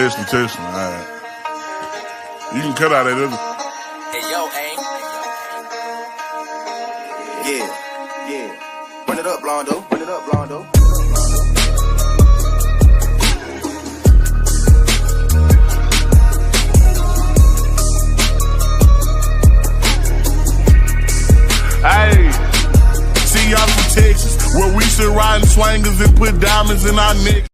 Testing. All right. You can cut out that other. Hey, yo, aim. Yeah. Run it up, Blondo. Hey, see y'all from Texas, where we sit riding swangers and put diamonds in our neck.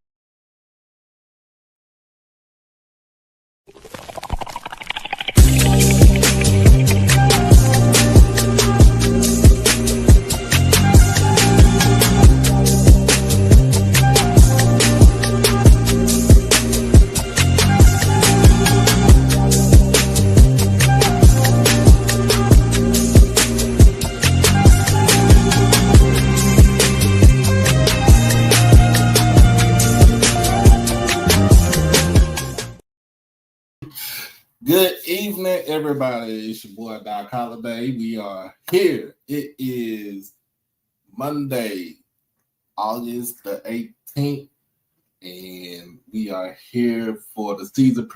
Good evening, everybody. It's your boy, Doc Holiday. We are here. It is Monday, August the 18th, and we are here for the season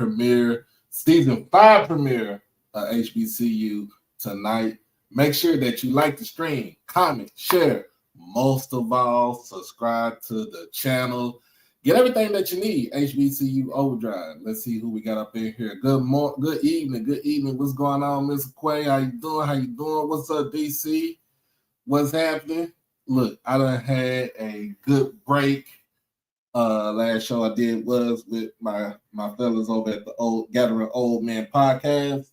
5 premiere of HBCU Tonight. Make sure that you like the stream, comment, share. Most of all, subscribe to the channel. Get everything that you need, HBCU Overdrive. Let's see who we got up in here. Good evening. What's going on, Mr. Quay? How you doing? What's up, DC? What's happening? Look, I done had a good break. Last show I did was with my fellas over at the Gathering Old Man podcast.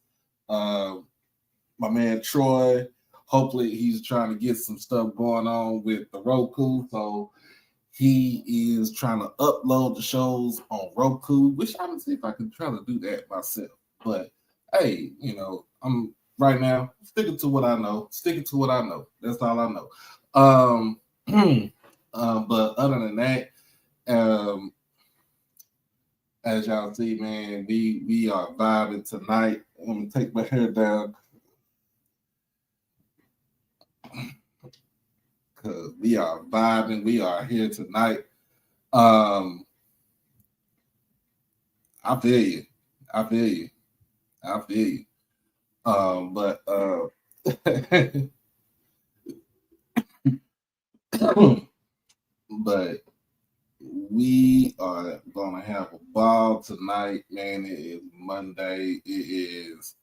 My man Troy, hopefully he's trying to get some stuff going on with the Roku, so he is trying to upload the shows on Roku, which I'm gonna see if I can try to do that myself. But hey, I'm right now sticking to what I know. That's all I know. But other than that, as y'all see, man, we are vibing tonight. Let me take my hair down. Because we are vibing, we are here tonight. I feel you. But but we are gonna have a ball tonight, man. It is Monday. It is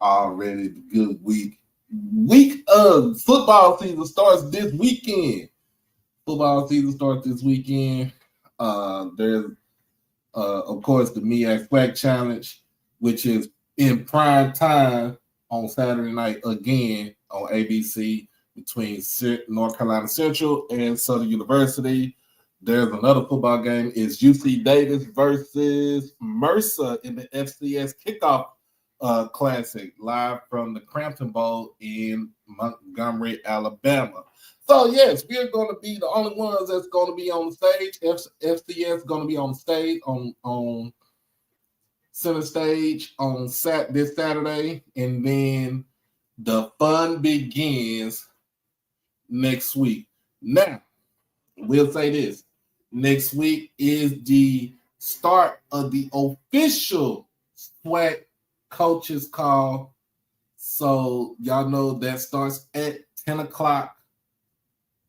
already the good week of football season starts this weekend. There's of course the MEAC SWAC challenge, which is in prime time on Saturday night again on ABC between North Carolina Central and Southern University. There's another football game. It's UC Davis versus Mercer in the FCS kickoff classic, live from the Crampton Bowl in Montgomery, Alabama. So yes, we're going to be the only ones that's going to be on the stage. FCS is going to be on stage on center stage on this Saturday, and then the fun begins next week. Now, we'll say this: next week is the start of the official SWAC coaches call, so y'all know that starts at 10 o'clock.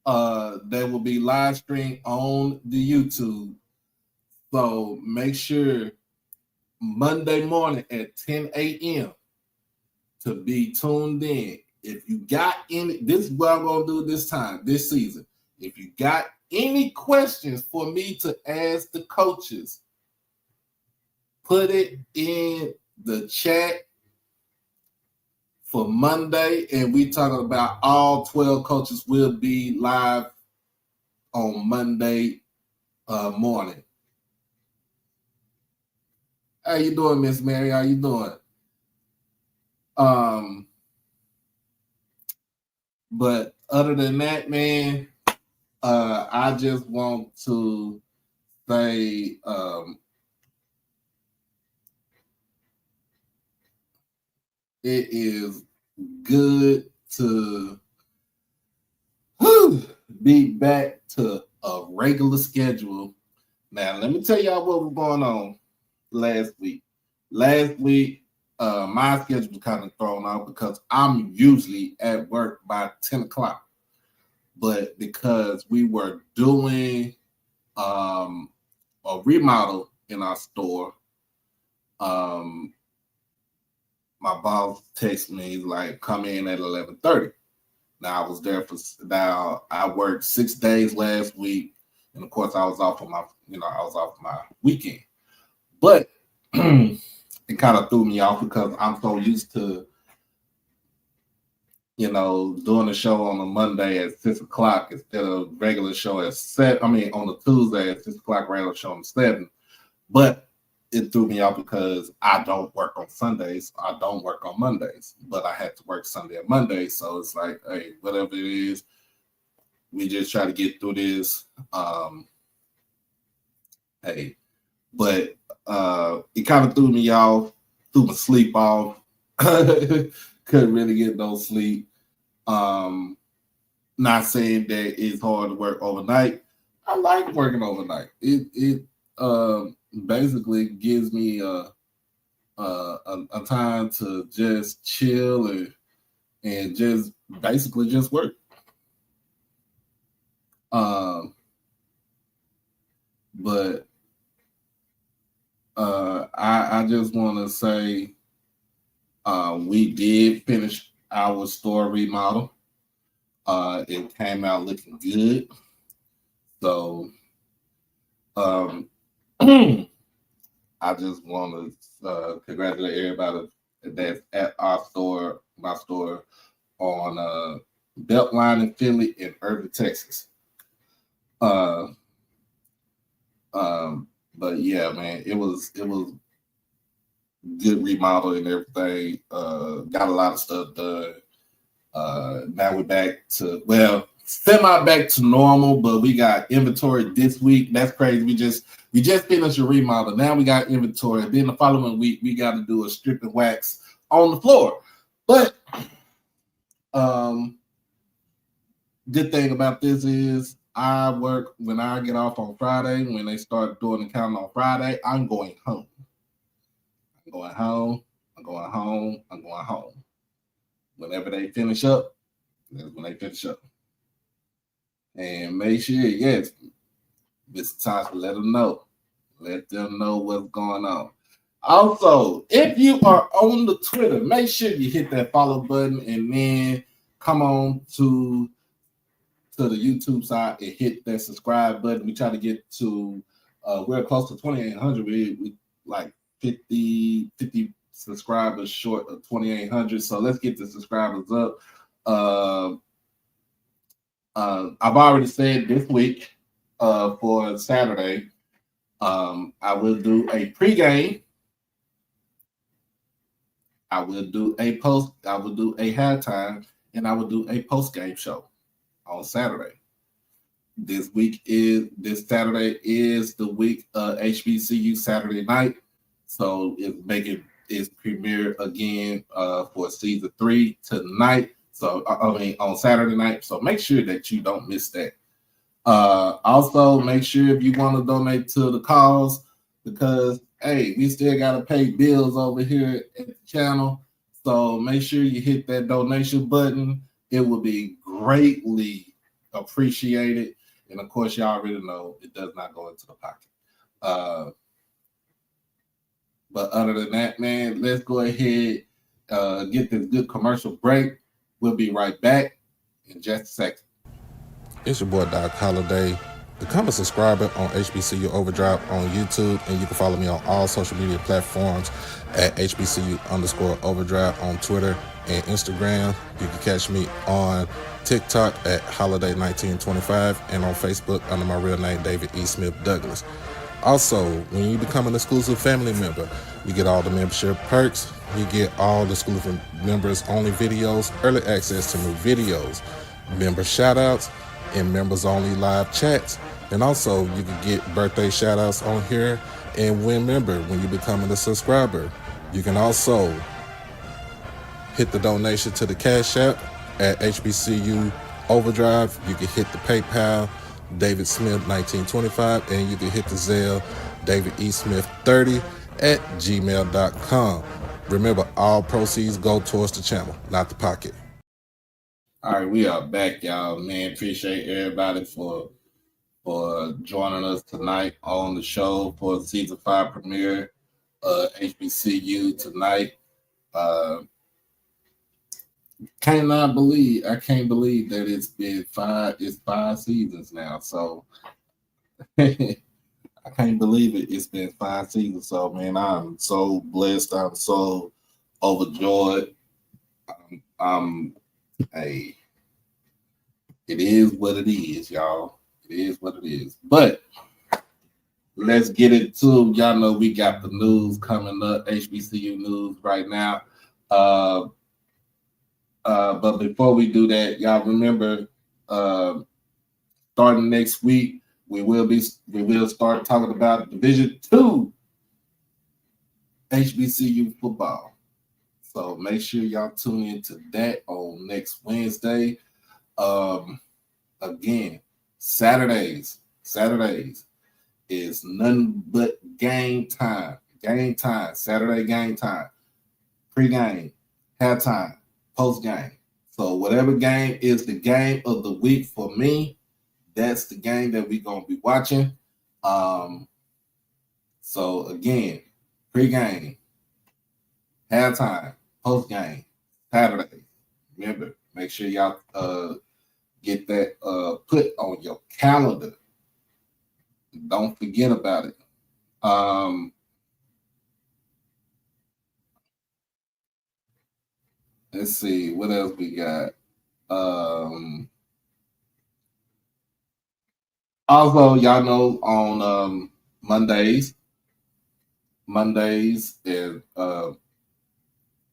That will be live streamed on the YouTube, so make sure Monday morning at 10 a.m. to be tuned in. If you got any, this is what I'm gonna do this season. If you got any questions for me to ask the coaches, put it in the chat for Monday, and we talking about all 12 coaches will be live on Monday morning. How you doing, Miss Mary? How you doing? But other than that, man, I just want to say it is good to be back to a regular schedule Now, let me tell y'all what was going on last week. Last week, my schedule was kind of thrown out because I'm usually at work by 10 o'clock. But because we were doing a remodel in our store, my boss texted me like, come in at 11:30. Now I was there I worked 6 days last week, and of course I was off on my weekend. But it kind of threw me off because I'm so used to, doing a show on a Monday at 6 o'clock instead of regular show at 7. I mean, on a Tuesday at 6 o'clock, regular show on 7. But it threw me off because I don't work on Sundays. I don't work on Mondays, but I had to work Sunday and Monday. So it's like, hey, whatever it is, we just try to get through this. But it kind of threw me off, threw my sleep off. Couldn't really get no sleep. Not saying that it's hard to work overnight. I like working overnight. It basically gives me a time to just chill and just basically just work. But I just want to say we did finish our store remodel. It came out looking good. So I just want to congratulate everybody that's at my store on Beltline in Philly and Irving, Texas. But yeah, man, it was good remodel and everything. Got a lot of stuff done. Now we're back to, semi back to normal, but we got inventory this week. That's crazy. We just finished a remodel. Now we got inventory. Then the following week we got to do a strip and wax on the floor. But good thing about this is I work when I get off on Friday. When they start doing the counting on Friday, I'm going home. I'm going home. Whenever they finish up, that's when they finish up. And make sure, yes, it's time to let them know. Let them know what's going on. Also, if you are on the Twitter, make sure you hit that follow button and then come on to the YouTube side and hit that subscribe button. We try to get to, we're close to 2,800. We like 50 subscribers short of 2,800. So let's get the subscribers up. I've already said this week for Saturday, I will do a pregame. I will do a halftime, and I will do a postgame show on Saturday. This Saturday is the week HBCU Saturday night. So it's making its premiere again for season 3 tonight. So on Saturday night. So make sure that you don't miss that. Also, make sure if you want to donate to the cause, because hey, we still gotta pay bills over here at the channel. So make sure you hit that donation button. It will be greatly appreciated. And of course, y'all already know it does not go into the pocket. But other than that, man, let's go ahead get this good commercial break. We'll be right back in just a second. It's your boy Doc Holiday. Become a subscriber on HBCU Overdrive on YouTube, and you can follow me on all social media platforms at HBCU_Overdrive on Twitter and Instagram. You can catch me on TikTok at Holiday1925 and on Facebook under my real name, David E. Smith Douglas. Also, when you become an exclusive family member, you get all the membership perks. You get all the exclusive members only videos, early access to new videos, member shout outs, and members only live chats. And also you can get birthday shout outs on here and win member when you become a subscriber. You can also hit the donation to the Cash App at HBCU Overdrive. You can hit the PayPal David Smith 1925, and you can hit the Zelle David E. Smith 30 at gmail.com. Remember, all proceeds go towards the channel, not the pocket. All right, we are back, y'all. Man, appreciate everybody for joining us tonight on the show for the season 5 premiere, HBCU Tonight. I can't believe that it's been 5 seasons now. So I can't believe it. It's been 5 seasons. So man, I'm so blessed. I'm so overjoyed. Hey, it is what it is, y'all. It is what it is. But let's get into, y'all know we got the news coming up, HBCU news right now. But before we do that, y'all remember, starting next week, we will start talking about Division II HBCU football. So make sure y'all tune into that on next Wednesday. Again, Saturdays is nothing but game time. Saturday game time. Pre-game, halftime, post-game. So whatever game is the game of the week for me, that's the game that we're going to be watching. So again, pre-game, halftime, post-game, Saturday. Remember, make sure y'all get that put on your calendar. Don't forget about it. Let's see what else we got. Also, y'all know on Mondays and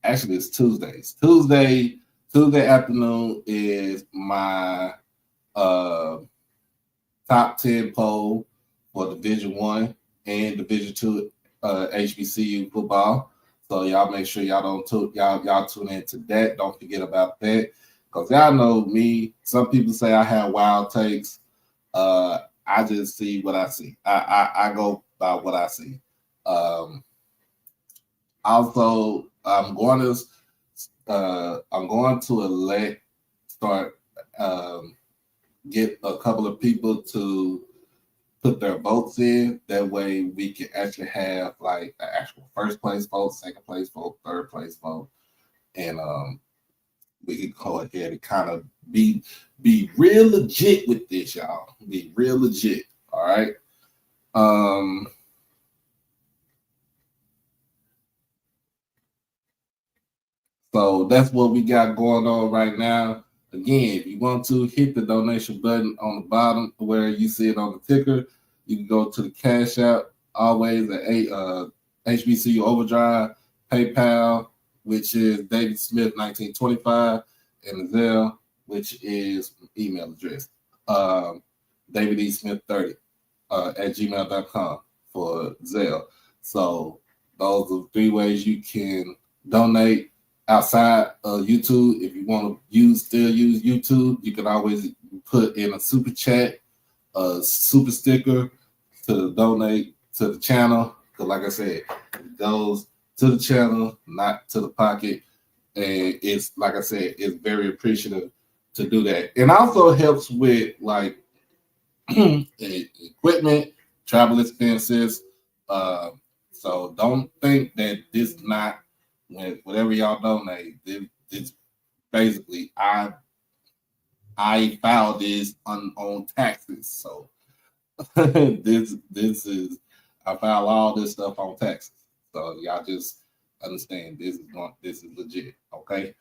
actually it's Tuesdays. Tuesday afternoon is my top 10 poll for Division I and Division II HBCU football. So y'all make sure y'all tune into that. Don't forget about that, because y'all know me. Some people say I have wild takes. I just see what I see. I go by what I see. Also, I'm going to get a couple of people to put their votes in. That way we can actually have like an actual first place vote, second place vote, third place vote. And we can go ahead and kind of be real legit with this, y'all. Be real legit. All right. So that's what we got going on right now. Again, if you want to hit the donation button on the bottom where you see it on the ticker, you can go to the Cash App, always at HBCU Overdrive, PayPal, which is David Smith 1925, and the Zelle, which is email address, David E. Smith 30 at gmail.com for Zelle. So those are 3 ways you can donate. Outside of YouTube, if you want to still use YouTube, you can always put in a super chat, a super sticker to donate to the channel. Because like I said, it goes to the channel, not to the pocket. And it's, like I said, it's very appreciative to do that. And also helps with like equipment, travel expenses. So don't think that this is not, whatever y'all donate, it's basically I filed this on taxes. So this is, I filed all this stuff on taxes. So y'all just understand this is legit. Okay.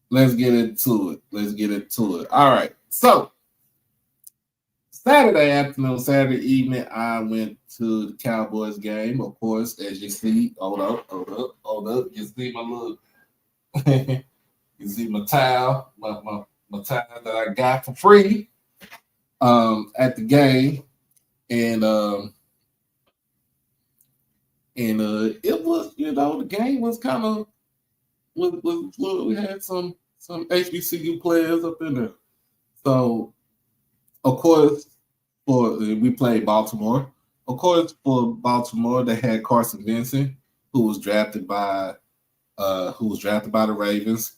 Let's get into it. All right. So Saturday evening, I went to the Cowboys game. Of course, as you see, hold up. You see my little, you see my towel, my towel that I got for free at the game, and it was, the game was kind of we had some HBCU players up in there. So, of course, we played Baltimore. Of course, for Baltimore, they had Carson Vincent, who was drafted by the Ravens.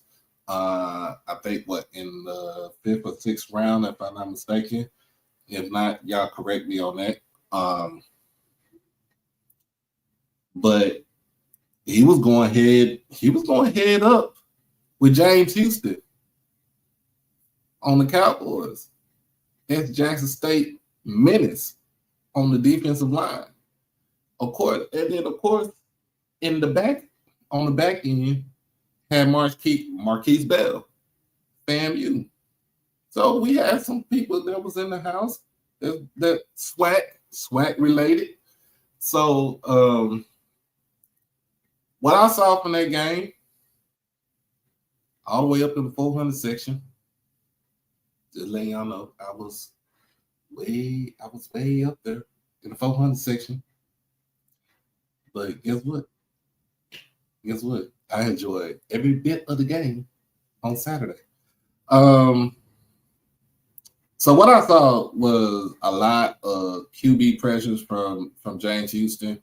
I think in the 5th or 6th round, if I'm not mistaken. If not, y'all correct me on that. But he was going head up with James Houston on the Cowboys. That's Jackson State menace on the defensive line. Of course, and then of course, on the back end, had Marquise Bell, FAMU. So we had some people that was in the house that SWAC related. So what I saw from that game, all the way up in the 400 section, just letting y'all know, I was way up there in the 400 section. But guess what? I enjoyed every bit of the game on Saturday. So what I saw was a lot of QB pressures from James Houston.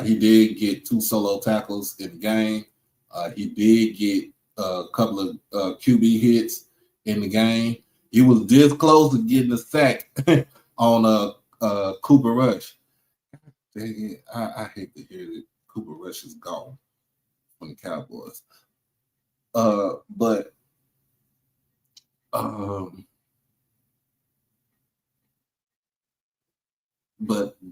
He did get 2 solo tackles in the game. He did get a couple of QB hits in the game. He was this close to getting a sack on Cooper Rush. Dang it, I hate to hear that Cooper Rush is gone from the Cowboys. But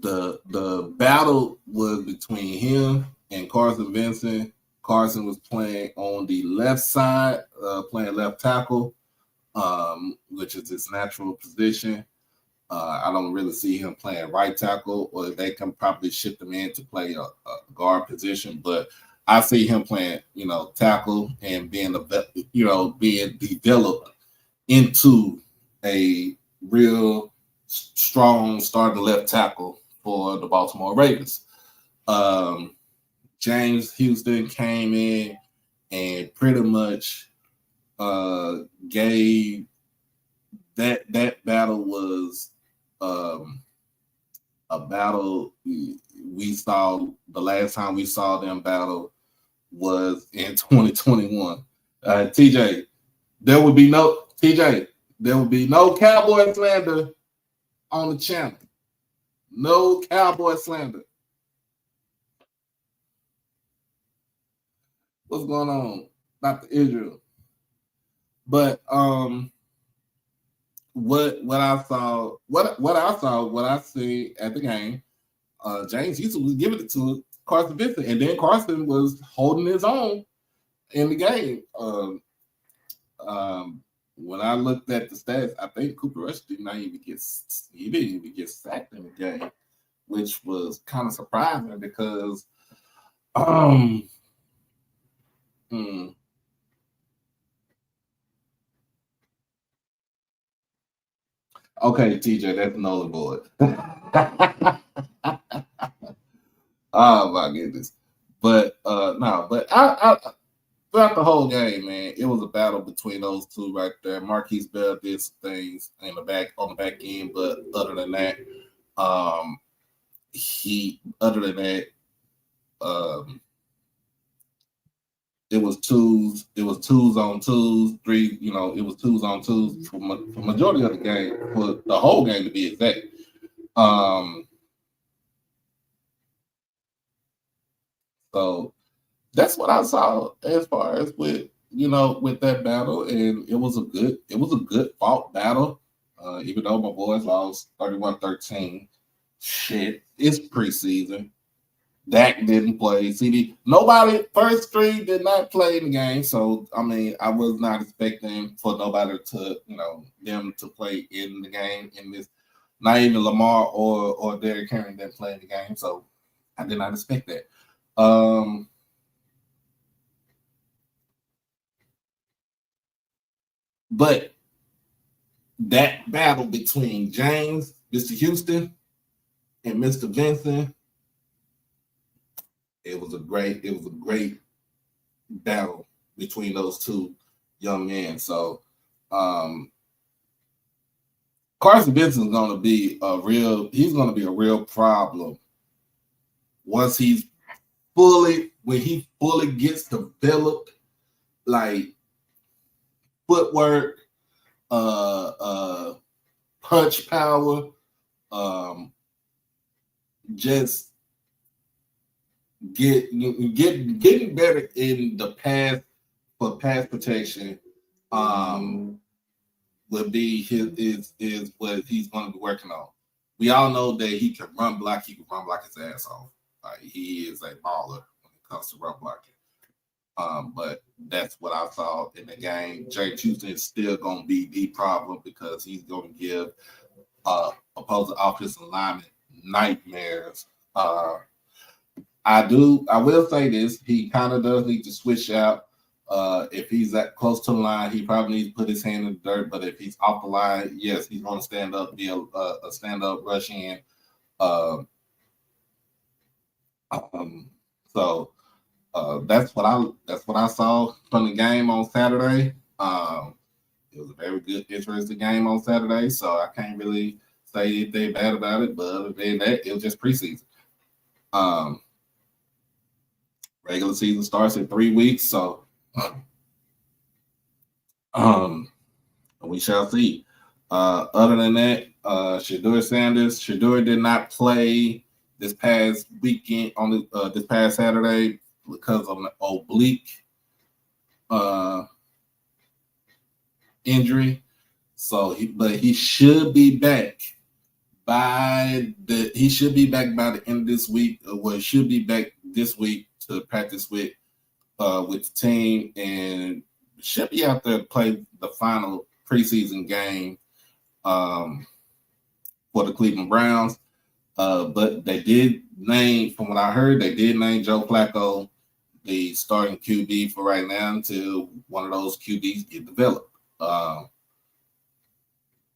the battle was between him and Carson Vincent. Carson was playing on the left side, playing left tackle, which is his natural position. I don't really see him playing right tackle, or they can probably shift him in to play a guard position. But I see him playing, tackle and being developed into a real strong starting left tackle for the Baltimore Ravens. James Houston came in and pretty much gave that battle was a battle we saw. The last time we saw them battle was in 2021. TJ, there would be no Cowboy slander on the channel. No Cowboy slander. What's going on, Dr. Israel? But what I see at the game, James Houston was giving it to Carson Vincent, and then Carson was holding his own in the game. When I looked at the stats, I think Cooper Rush didn't even get sacked in the game, which was kind of surprising because okay, TJ, that's null and void. Oh my goodness. But no, but I throughout the whole game, man, it was a battle between those two right there. Marquise Bell did some things on the back end, but other than that, it was twos on twos, three, it was twos on twos for majority of the game, for the whole game to be exact. So that's what I saw as far as with that battle, and it was a good fought battle. Even though my boys lost 31-13, shit, it's preseason. Dak didn't play. Nobody first three did not play in the game, so I mean, I was not expecting for nobody to them to play in the game in this. Not even Lamar or Derrick Henry didn't play in the game, so I did not expect that. But that battle between James, Mr. Houston, and Mr. Vincent, it was a great battle between those two young men. So Carson Benson is going to be a real problem once when he fully gets developed, like footwork, punch power, just getting better in the pass protection will be is what he's going to be working on. We all know that he can run block. He can run block his ass off. He is a baller when it comes to run blocking. But that's what I saw in the game. Jay Houston is still going to be the problem because he's going to give opposing offensive linemen nightmares. I will say this: he kind of does need to switch out. If he's that close to the line, he probably needs to put his hand in the dirt. But if he's off the line, yes, he's going to stand up, be a stand-up rush in. So that's what I saw from the game on Saturday. It was a very good, interesting game on Saturday. So I can't really say anything bad about it. But other than that, it was just preseason. Regular season starts in 3 weeks, so we shall see. Other than that, Shedeur did not play this past weekend on this past Saturday because of an oblique injury. So he should be back by the end of this week. Well, he should be back this week to practice with the team and should be out there to play the final preseason game for the Cleveland Browns. But they did name, from what I heard, Joe Flacco the starting QB for right now until one of those QBs get developed.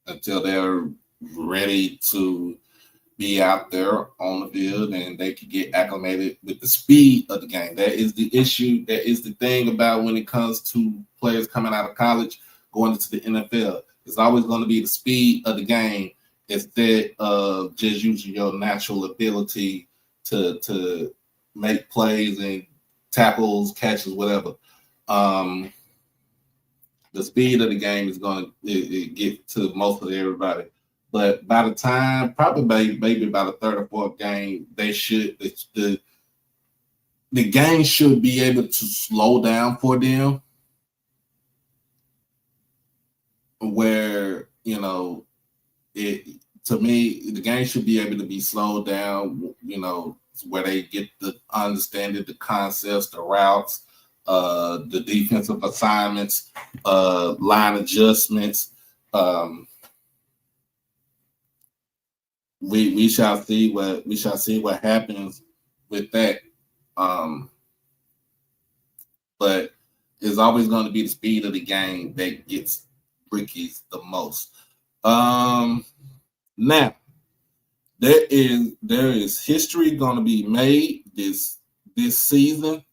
Until they're ready to be out there on the field and they can get acclimated with the speed of the game. That is the issue. That is the thing about when it comes to players coming out of college, going into the NFL. It's always going to be the speed of the game instead of just using your natural ability to make plays and tackles, catches, whatever. The speed of the game is going to get to most of everybody. But by the time, probably maybe by the third or fourth game, the game should be able to slow down for them. Where, to me, the game should be able to be slowed down, where they get the understanding, the concepts, the routes, the defensive assignments, line adjustments. We shall see what happens with that. But it's always going to be the speed of the game that gets rookies the most. Now there is history going to be made this season,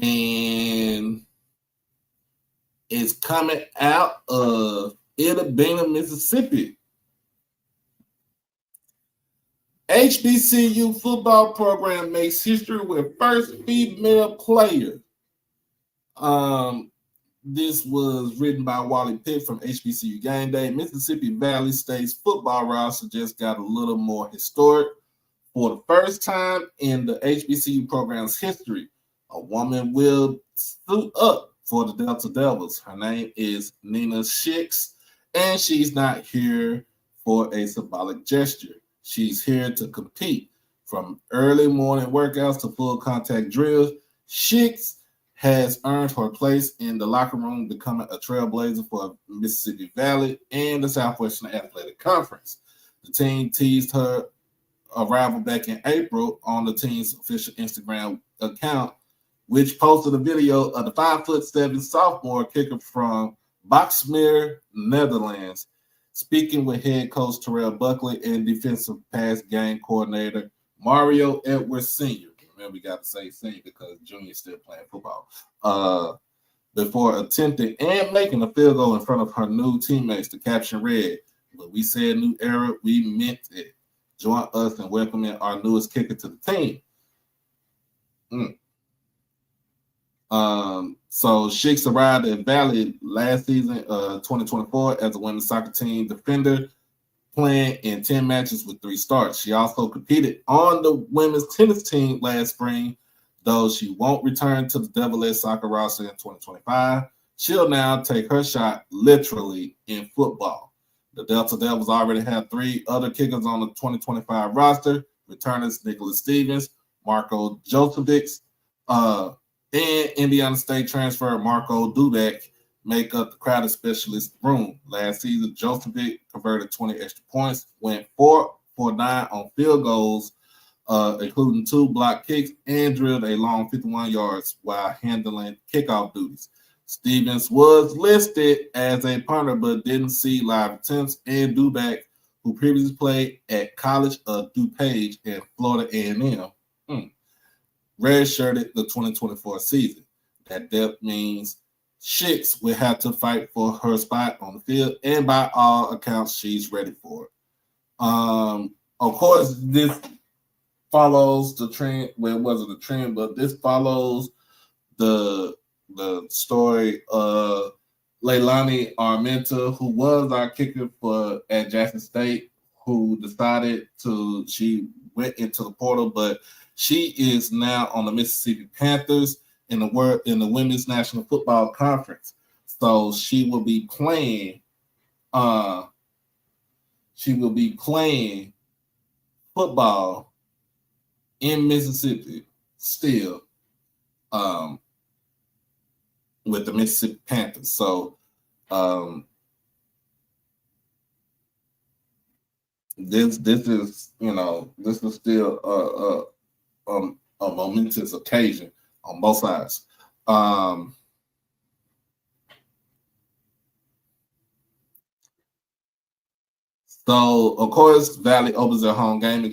and it's coming out of Itta Bena, Mississippi. HBCU football program makes history with first female player. This was written by Wally Pitt from HBCU Game Day. Mississippi Valley State's football roster just got a little more historic. For the first time in the HBCU program's history, a woman will suit up for the Delta Devils. Her name is Nina Schicks, and she's not here for a symbolic gesture. She's here to compete. From early morning workouts to full contact drills, Schicks has earned her place in the locker room, becoming a trailblazer for Mississippi Valley and the Southwestern Athletic Conference. The team teased her arrival back in April on the team's official Instagram account, which posted a video of the 5'7" sophomore kicker from Boxmeer, Netherlands, speaking with head coach Terrell Buckley and defensive pass game coordinator Mario Edwards Sr. and we got to say senior because Junior's still playing football. Before attempting and making a field goal in front of her new teammates, the caption read, "When we said new era, we meant it. Join us in welcoming our newest kicker to the team." So Shix arrived at Valley last season, 2024, as a women's soccer team defender, playing in 10 matches with 3 starts. She also competed on the women's tennis team last spring, though she won't return to the Devil Edge soccer roster in 2025. She'll now take her shot literally in football. The Delta Devils already have 3 other kickers on the 2025 roster: returners Nicholas Stevens, Marco Josevic, and Indiana State transfer Marco Dudek make up the crowded specialist room. Last season, Josevic converted 20 extra points, went 4 for 9 on field goals, including 2 block kicks, and drilled a long 51 yards while handling kickoff duties. Stevens was listed as a punter but didn't see live attempts, and Dudek, who previously played at College of DuPage and Florida A&M, redshirted the 2024 season. That depth means Shix will have to fight for her spot on the field, and by all accounts, she's ready for it. Of course, this follows the trend. Well, it wasn't a trend, but this follows the story of Leilani Armenta, who was our kicker at Jackson State, who she went into the portal, but she is now on the Mississippi Panthers in the Women's National Football Conference. So she will be playing football in Mississippi still with the Mississippi Panthers. So this is still a momentous occasion on both sides. So of course, Valley opens their home game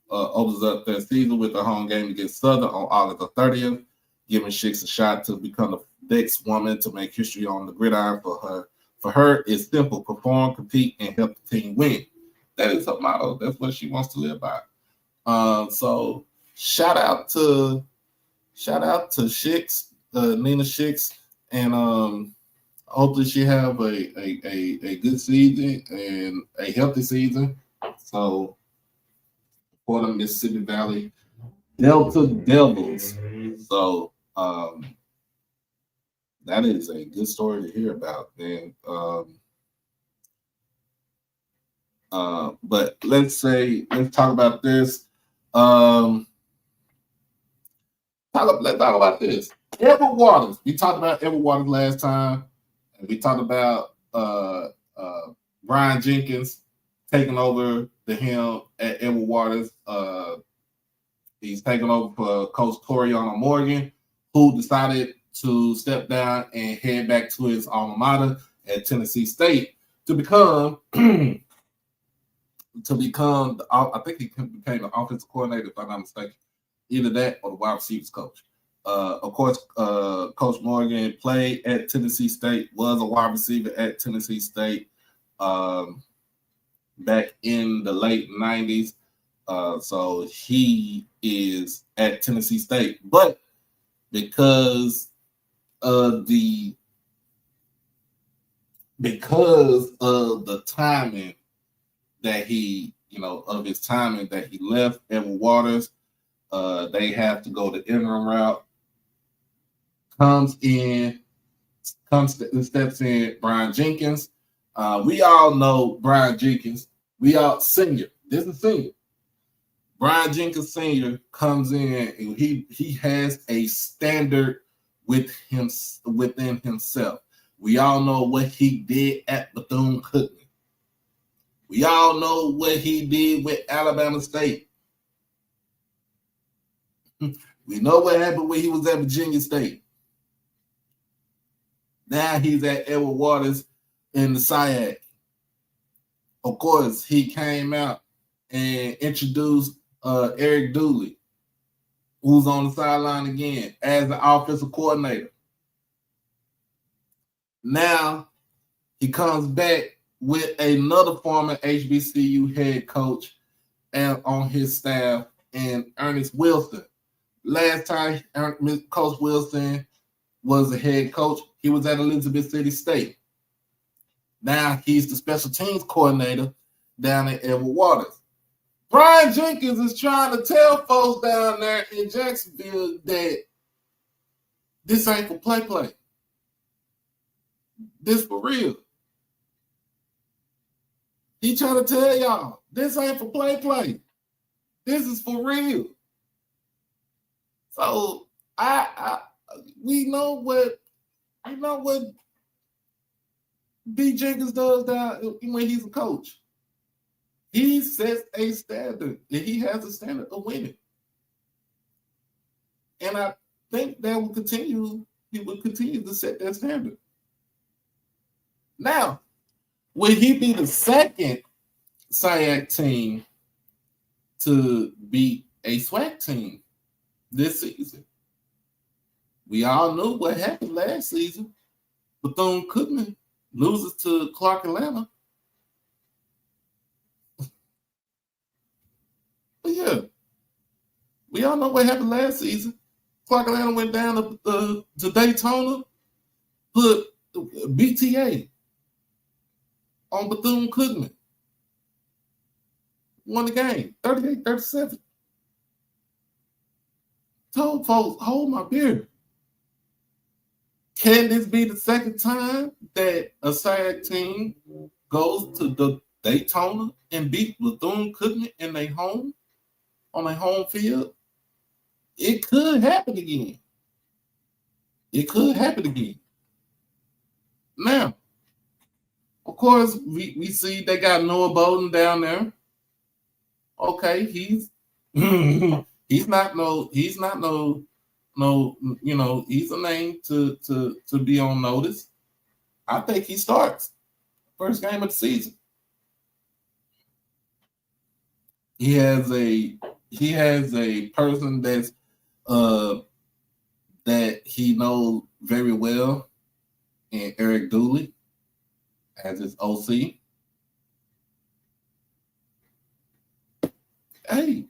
opens up their season with a home game against Southern on August the 30th, giving Shix a shot to become the next woman to make history on the gridiron. For her, it's simple: perform, compete, and help the team win. That is her motto. That's what she wants to live by. So shout out to Shix, Nina Shix, and hopefully she have a good season and a healthy season. So for the Mississippi Valley Delta Devils. So that is a good story to hear about, man. But let's talk about this. Let's talk about this. Edward Waters. We talked about Edward Waters last time, and we talked about Brian Jenkins taking over the helm at Edward Waters. He's taking over for Coach Toriana Morgan, who decided to step down and head back to his alma mater at Tennessee State to become I think he became the offensive coordinator, if I'm not mistaken. Either that or the wide receivers coach. Of course, Coach Morgan played at Tennessee State, was a wide receiver at Tennessee State back in the late 90s. So he is at Tennessee State. But because of the timing that he left Edward Waters, they have to go the interim route. Steps in Brian Jenkins. We all know Brian Jenkins. Senior. This is senior. Brian Jenkins Senior comes in and he has a standard within himself. We all know what he did at Bethune-Cookman. We all know what he did with Alabama State. We know what happened when he was at Virginia State. Now he's at Edward Waters in the SWAC. Of course, he came out and introduced Eric Dooley who's on the sideline again as the offensive coordinator. Now he comes back with another former HBCU head coach and on his staff, and Ernest Wilson. Last time Coach Wilson was a head coach, he was at Elizabeth City State. Now he's the special teams coordinator down at Edward Waters. Brian Jenkins is trying to tell folks down there in Jacksonville that this ain't for play. This for real. He trying to tell y'all, this ain't for play. This is for real. So we know what B. Jenkins does down when he's a coach. He sets a standard, and he has a standard of winning. And I think that will continue. He will continue to set that standard. Now, will he be the second SWAC team to beat a SWAC team this season? We all knew what happened last season. Bethune-Cookman loses to Clark Atlanta. But yeah, we all know what happened last season. Clark Atlanta went down to Daytona, put BTA on Bethune-Cookman. Won the game, 38-37. Told folks, hold my beer. Can this be the second time that a SWAC team goes to the Daytona and beat Bethune-Cookman in their home, on their home field? It could happen again. Now, of course, we see they got Noah Bowden down there. Okay, he's not no, he's a name to be on notice. I think he starts first game of the season. He has a person that's that he knows very well, and Eric Dooley as his OC. Hey,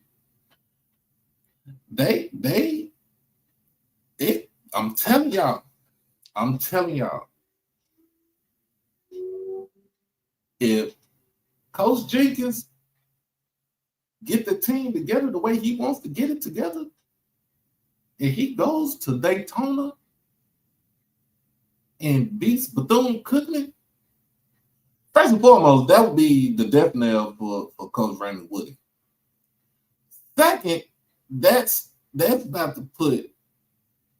I'm telling y'all, if Coach Jenkins get the team together the way he wants to get it together, and he goes to Daytona and beats Bethune-Cookman, first and foremost, that would be the death knell for Coach Raymond Woody. Second, that's about to put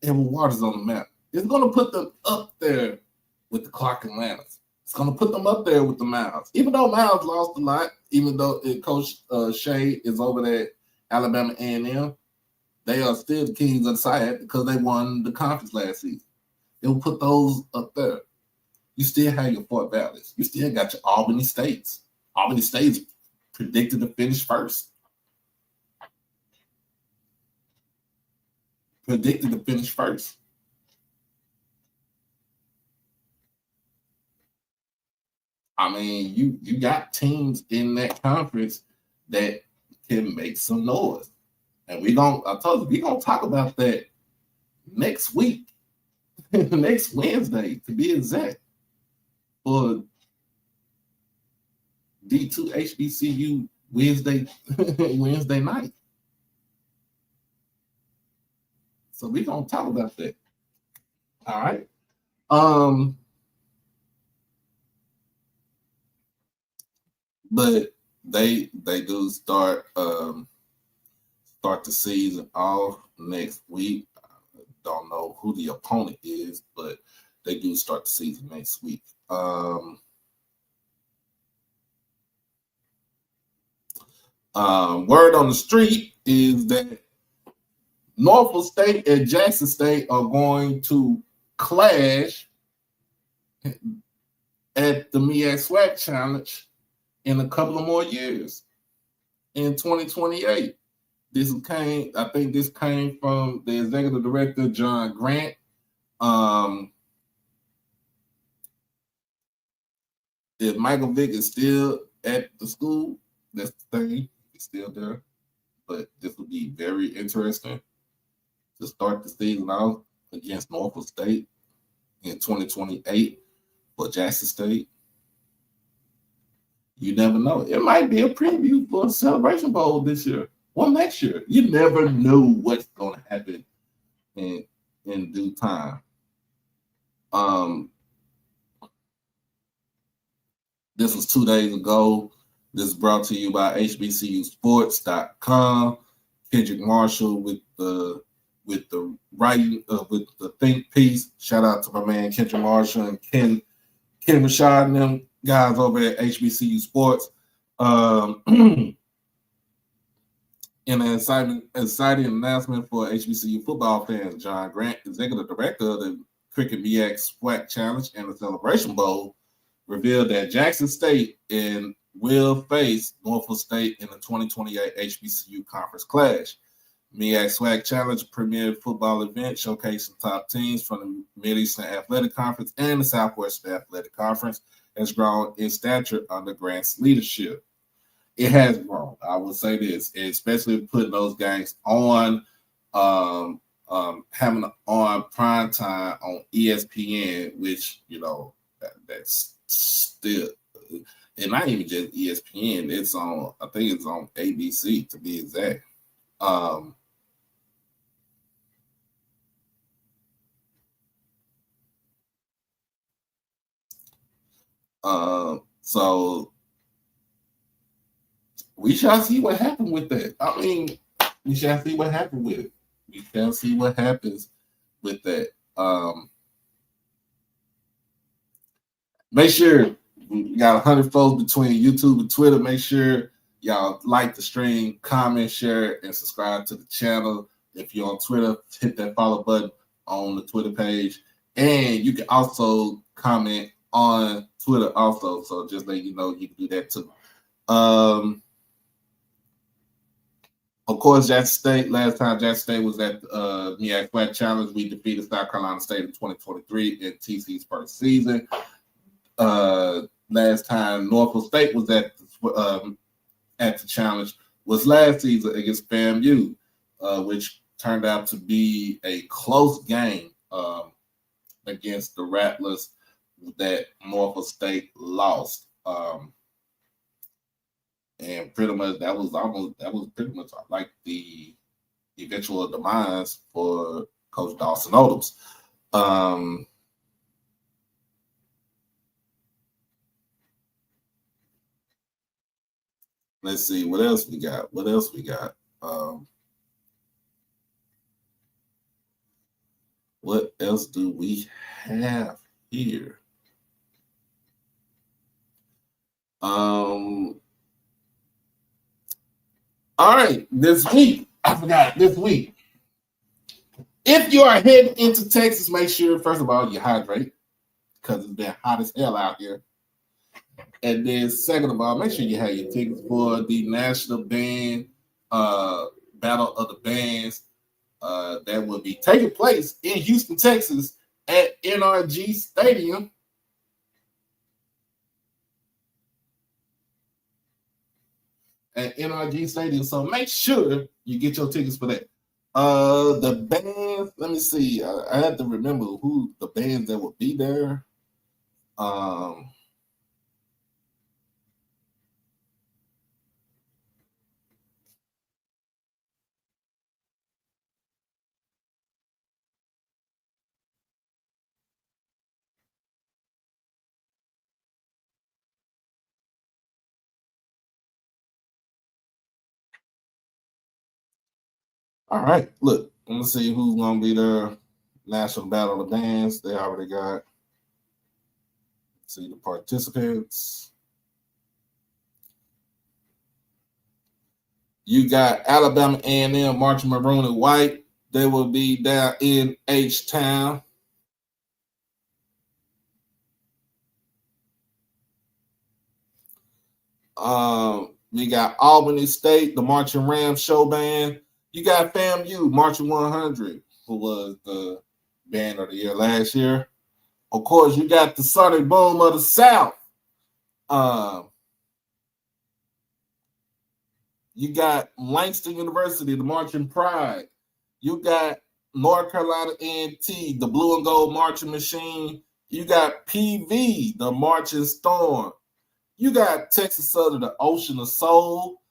Edward Waters on the map. It's going to put them up there with the Clark Atlantas. It's going to put them up there with the Miles. Even though Miles lost a lot, even though Coach Shea is over there at Alabama A&M, they are still the kings of the SWAC because they won the conference last season. They'll put those up there. You still have your Fort Valleys. You still got your Albany States. Albany State's predicted to finish first. I mean, you got teams in that conference that can make some noise. And I told you, we're going to talk about that next week, next Wednesday, to be exact, for D2 HBCU Wednesday night. So we're going to talk about that. All right. But they do start the season off next week. I don't know who the opponent is, but they do start the season next week. Word on the street is that Norfolk State and Jackson State are going to clash at the MEAC SWAC Challenge in a couple of more years in 2028. I think this came from the executive director, John Grant. If Michael Vick is still at the school, that's the thing. He's still there. But this would be very interesting to start the season off against Norfolk State in 2028 for Jackson State. You never know. It might be a preview for a Celebration Bowl this year or next year. You never know what's going to happen in due time. This was 2 days ago. This is brought to you by HBCUsports.com. Kendrick Marshall with the writing with the think piece. Shout out to my man Kendrick Marshall and Ken Rashad and them guys over at HBCU Sports. In an exciting announcement for HBCU football fans, John Grant, executive director of the Cricket MEAC SWAC Challenge and the Celebration Bowl, revealed that Jackson State will face Norfolk State in the 2028 HBCU Conference Clash. MEAC SWAC Challenge, premier football event showcasing top teams from the Mid-Eastern Athletic Conference and the Southwestern Athletic Conference, has grown in stature under Grant's leadership. It has grown. I would say this, especially putting those games on, having it on prime time on ESPN, which that's still, and not even just ESPN. It's on. I think it's on ABC to be exact. So we shall see what happens with that. I mean, we shall see what happens with it. We shall see what happens with that. Make sure we got 100 folks between YouTube and Twitter. Make sure y'all like the stream, comment, share, and subscribe to the channel. If you're on Twitter, hit that follow button on the Twitter page. And you can also comment on Twitter also. So just let you know you can do that too. Of course, Jackson State, last time Jackson State was at MEAC SWAC Challenge, we defeated South Carolina State in 2023 in TC's first season. Last time Norfolk State was at the challenge was last season against FAMU, which turned out to be a close game against the Rattlers that Norfolk State lost. And pretty much that was pretty much like the eventual demise for Coach Dawson Odoms. Let's see what else we got. What else do we have here? All right, this week. If you are heading into Texas, make sure, first of all, you hydrate because it's been hot as hell out here. And then second of all, make sure you have your tickets for the National Band Battle of the Bands that will be taking place in Houston, Texas at NRG Stadium. So make sure you get your tickets for that. The bands, let me see. I have to remember who the bands that will be there. All right, look, let me see who's gonna be there. National Battle of the Bands. They already got. See the participants. You got Alabama A&M marching maroon and white. They will be down in H-Town. You got Albany State, the Marching Rams Show Band. You got FAMU, Marching 100, who was the band of the year last year. Of course, you got the Sonic Boom of the South. You got Langston University, the Marching Pride. You got North Carolina A&T, the Blue and Gold Marching Machine. You got PV, the Marching Storm. You got Texas Southern, the Ocean of Soul.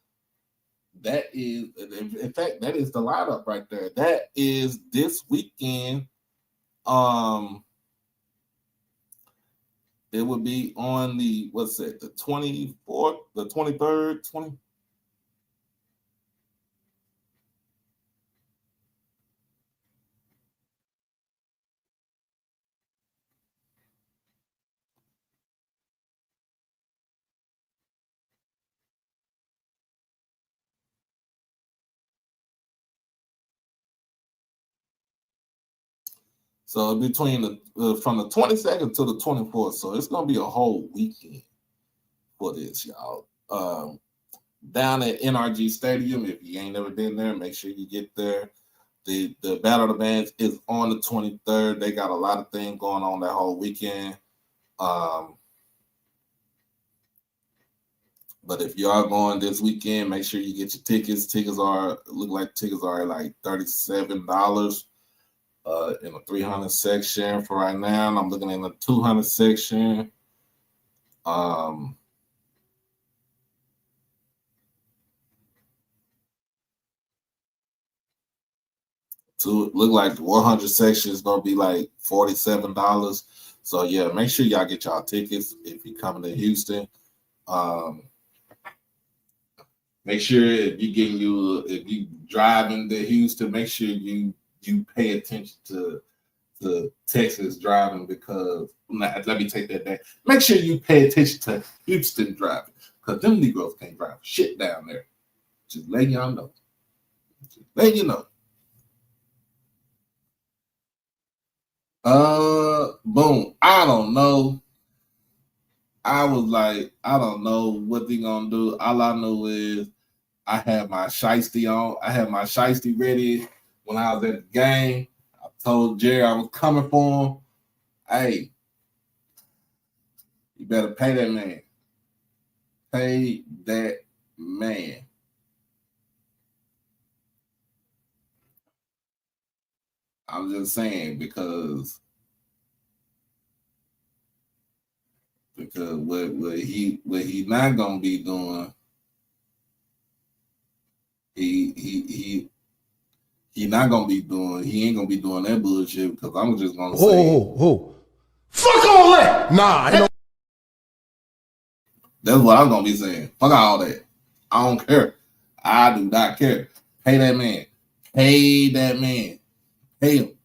That is, in fact, that is the lineup right there. That is this weekend. It would be on the, what's it, the 24th, the 23rd, 20. So between the from the 22nd to the 24th, so it's gonna be a whole weekend for this, y'all. Down at NRG Stadium, if you ain't never been there, make sure you get there. The Battle of the Bands is on the 23rd. They got a lot of things going on that whole weekend. But if you are going this weekend, make sure you get your tickets. Tickets are like $37. In the 300 section for right now. And I'm looking in the 200 section. To look like the 100 section is gonna be like $47. So yeah, make sure y'all get y'all tickets if you're coming to Houston. Make sure if you driving to Houston, make sure you pay attention to Texas driving, because let me take that back. Make sure you pay attention to Houston driving, because them Negroes can't drive shit down there. Just letting y'all know. Just letting you know. Boom. I don't know. I was like, I don't know what they gonna do. All I know is I had my shiesty on. I had my shiesty ready when I was at the game. I told Jerry I was coming for him. Hey, you better pay that man. Pay that man. I'm just saying, because what he not gonna be doing, he not gonna be doing. He ain't gonna be doing that bullshit, because I'm just gonna say, fuck all that. Nah, I don't. That's what I'm gonna be saying. Fuck all that. I don't care. I do not care. Pay that man. Pay that man. Pay him.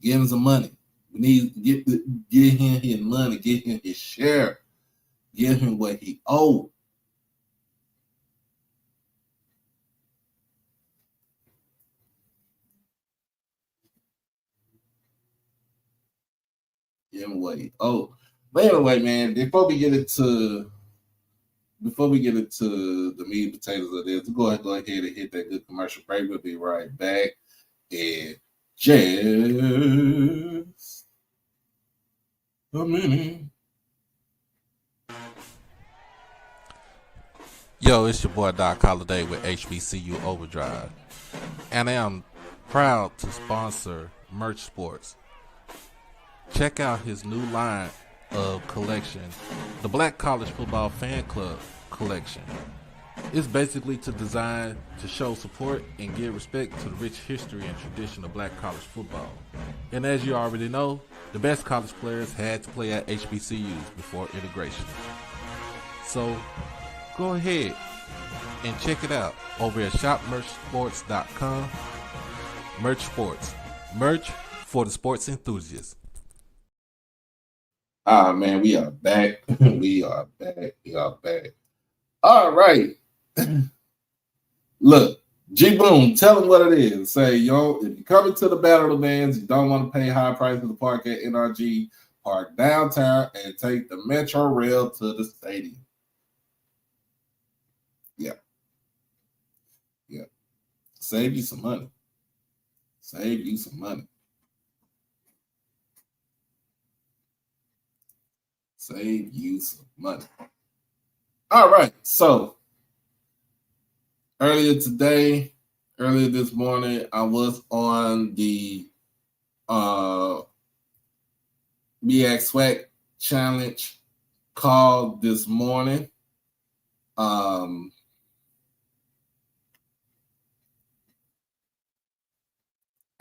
Give him some money. We need to get him his money. Get him his share. Give him what he owed. Give him what he owed. But anyway, man, before we get into the meat and potatoes of this, go ahead and hit that good commercial break. We'll be right back. And just a minute. Yo, it's your boy Doc Holliday with HBCU Overdrive, and I am proud to sponsor Merch Sports. Check out his new line of collection, the Black College Football Fan Club collection. It's basically designed to show support and give respect to the rich history and tradition of black college football. And as you already know, the best college players had to play at HBCUs before integration. So go ahead and check it out over at shopmerchsports.com. Merch Sports. Merch for the sports enthusiasts. Man, we are back. We are back. All right. Look, G Boom, tell them what it is. Say, yo, if you're coming to the Battle of the Bands, you don't want to pay high prices to park at NRG, park downtown and take the Metro Rail to the stadium. Save you some money. Save you some money. Save you some money. All right. So earlier this morning, I was on the MEAC SWAC challenge call this morning.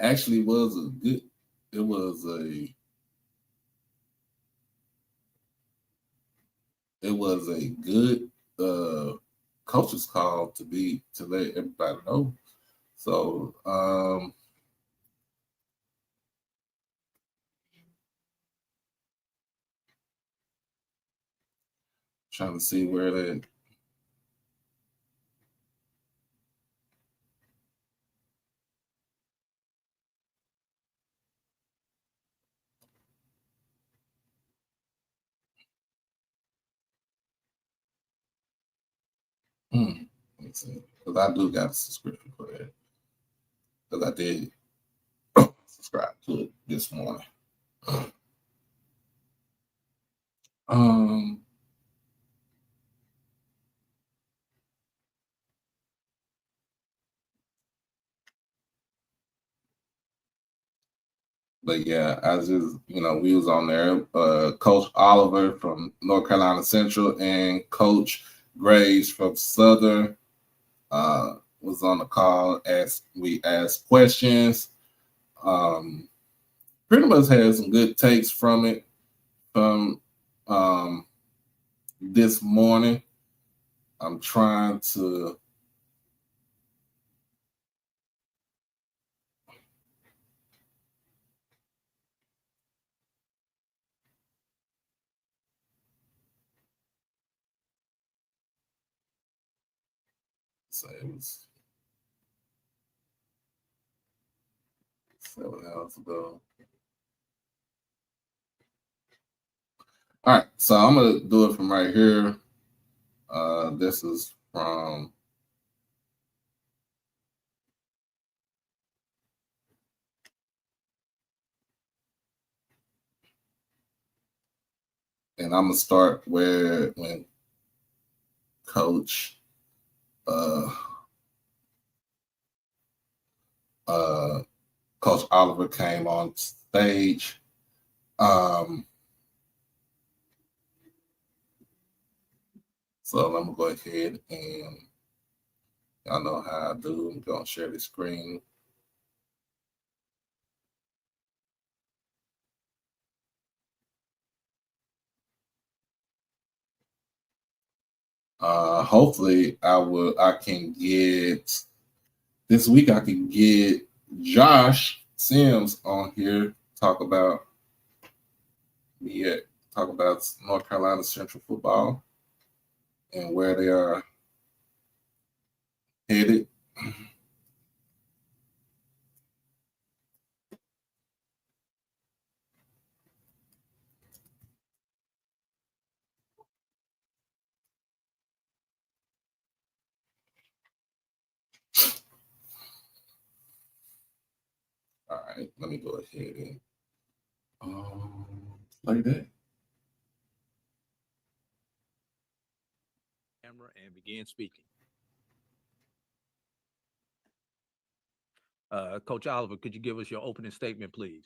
Actually it was a good coach's call to let everybody know. So trying to see where that let's see, because I do got a subscription for that. Because I did subscribe to it this morning. But yeah, I just, we was on there. Coach Oliver from North Carolina Central and Coach Graves from Southern was on the call as we asked questions. Pretty much had some good takes from it from this morning. I'm trying to say it was 7 hours ago. All right, so I'm gonna do it from right here. This is from and I'm gonna start when Coach Coach Oliver came on stage. So I'm gonna go ahead and y'all know how I do. I'm gonna share the screen. Hopefully I can get this week. I can get Josh Sims on here talk about North Carolina Central football and where they are headed. All right, let me go ahead and play that. Camera and begin speaking. Coach Oliver, could you give us your opening statement, please?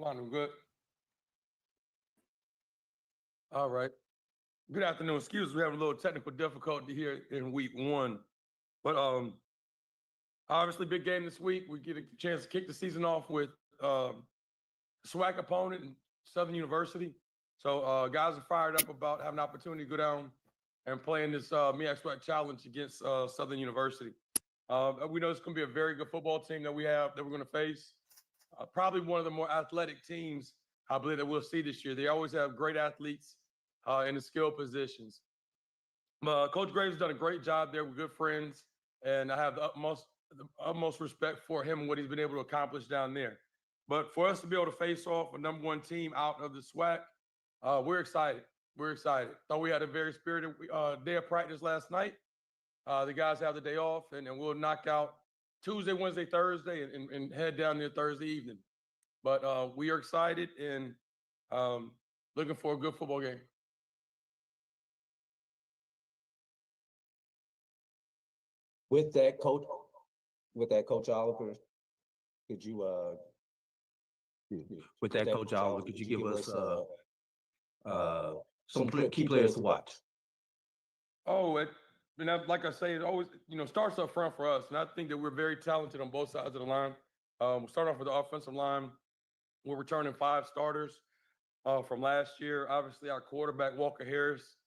I'm good. All right. Good afternoon. Excuse me, we have a little technical difficulty here in week one. But obviously big game this week. We get a chance to kick the season off with SWAC opponent in Southern University. So guys are fired up about having an opportunity to go down and play in this MEAC SWAC challenge against Southern University. We know it's going to be a very good football team that we're going to face. Probably one of the more athletic teams I believe that we'll see this year. They always have great athletes in the skill positions. Coach Graves has done a great job there. We're good friends, and I have the utmost respect for him and what he's been able to accomplish down there. But for us to be able to face off a number one team out of the SWAC, we're excited. We're excited. Thought we had a very spirited day of practice last night. The guys have the day off, and we'll knock out Tuesday, Wednesday, Thursday, and head down there Thursday evening. But we are excited and looking for a good football game. With that, Coach Oliver, could you could you give us some key players to watch? Like I say, it always starts up front for us, and I think that we're very talented on both sides of the line. We'll start off with the offensive line. We're returning 5 starters from last year. Obviously, our quarterback Walker Harris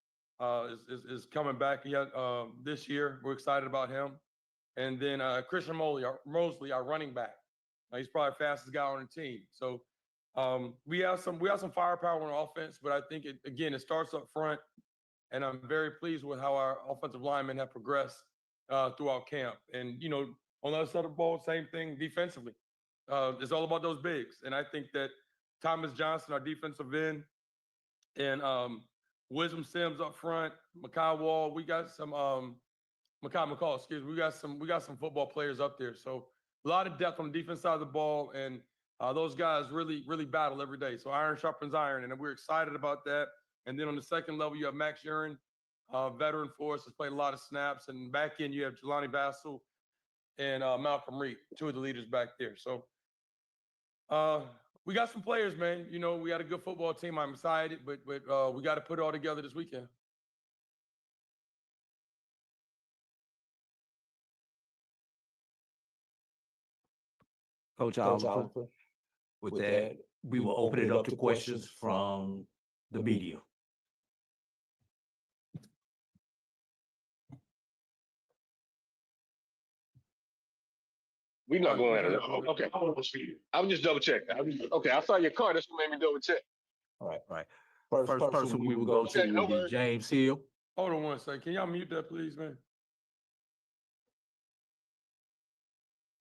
is coming back this year. We're excited about him. And then Christian Mosley, our running back. He's probably the fastest guy on the team. So we have some firepower on offense, but I think it starts up front. And I'm very pleased with how our offensive linemen have progressed throughout camp. And on the other side of the ball, same thing defensively. It's all about those bigs. And I think that Thomas Johnson, our defensive end, and Wisdom Sims up front, Makai Wall, we got some Makai McCall, excuse me. We got some football players up there. So a lot of depth on the defense side of the ball, and those guys really, really battle every day. So iron sharpens iron, and we're excited about that. And then on the second level, you have Max Urin, veteran for us, has played a lot of snaps. And back in, you have Jelani Vassell and Malcolm Reed, 2 of the leaders back there. So we got some players, man. We got a good football team. I'm excited, but we got to put it all together this weekend. Coach Oliver, with that, we will open it up to questions from the media. We're not going at it. Okay. I was just double checking. Okay, I saw your card. That's what made me double check. All right. First person we will go to will be James Hill. Hold on one second. Can y'all mute that, please, man?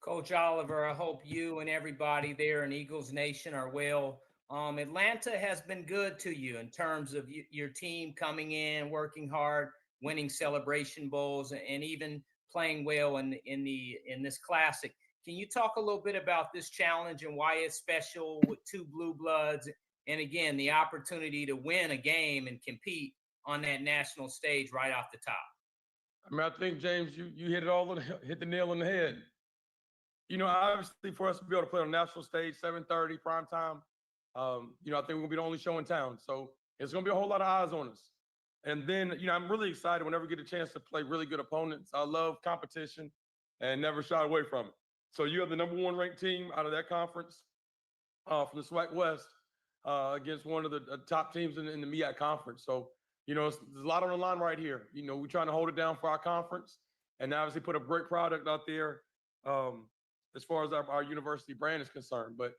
Coach Oliver, I hope you and everybody there in Eagles Nation are well. Atlanta has been good to you in terms of your team coming in, working hard, winning Celebration Bowls, and even playing well in this classic. Can you talk a little bit about this challenge and why it's special with 2 blue bloods, and again, the opportunity to win a game and compete on that national stage right off the top? I think, James, you hit the nail on the head. Obviously, for us to be able to play on the national stage, 7:30 prime time, I think we're gonna be the only show in town. So it's gonna be a whole lot of eyes on us. And then, I'm really excited whenever we get a chance to play really good opponents. I love competition and never shy away from it. So you have the number 1 ranked team out of that conference from the SWAC West against one of the top teams in the MEAC conference. So, there's a lot on the line right here. We're trying to hold it down for our conference and obviously put a great product out there as far as our university brand is concerned. But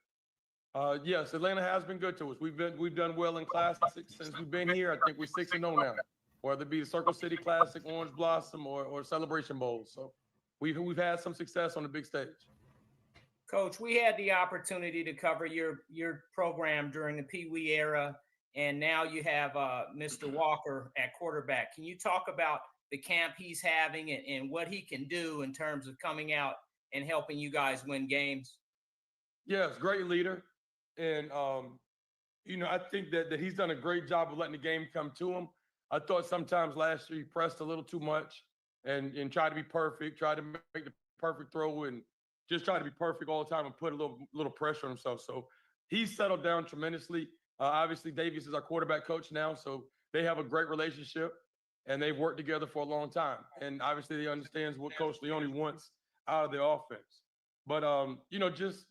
yes, Atlanta has been good to us. We've done well in classics since we've been here. I think we're 6-0 now, whether it be the Circle City Classic, Orange Blossom, or Celebration Bowl. So we've had some success on the big stage. Coach, we had the opportunity to cover your program during the Pee Wee era, and now you have Mr. Walker at quarterback. Can you talk about the camp he's having and what he can do in terms of coming out and helping you guys win games? Yes, great leader. And, I think that he's done a great job of letting the game come to him. I thought sometimes last year he pressed a little too much and tried to be perfect, tried to make the perfect throw and just tried to be perfect all the time and put a little pressure on himself. So he's settled down tremendously. Obviously, Davies is our quarterback coach now, so they have a great relationship and they've worked together for a long time. And obviously, he understands what Coach Leone wants out of the offense. But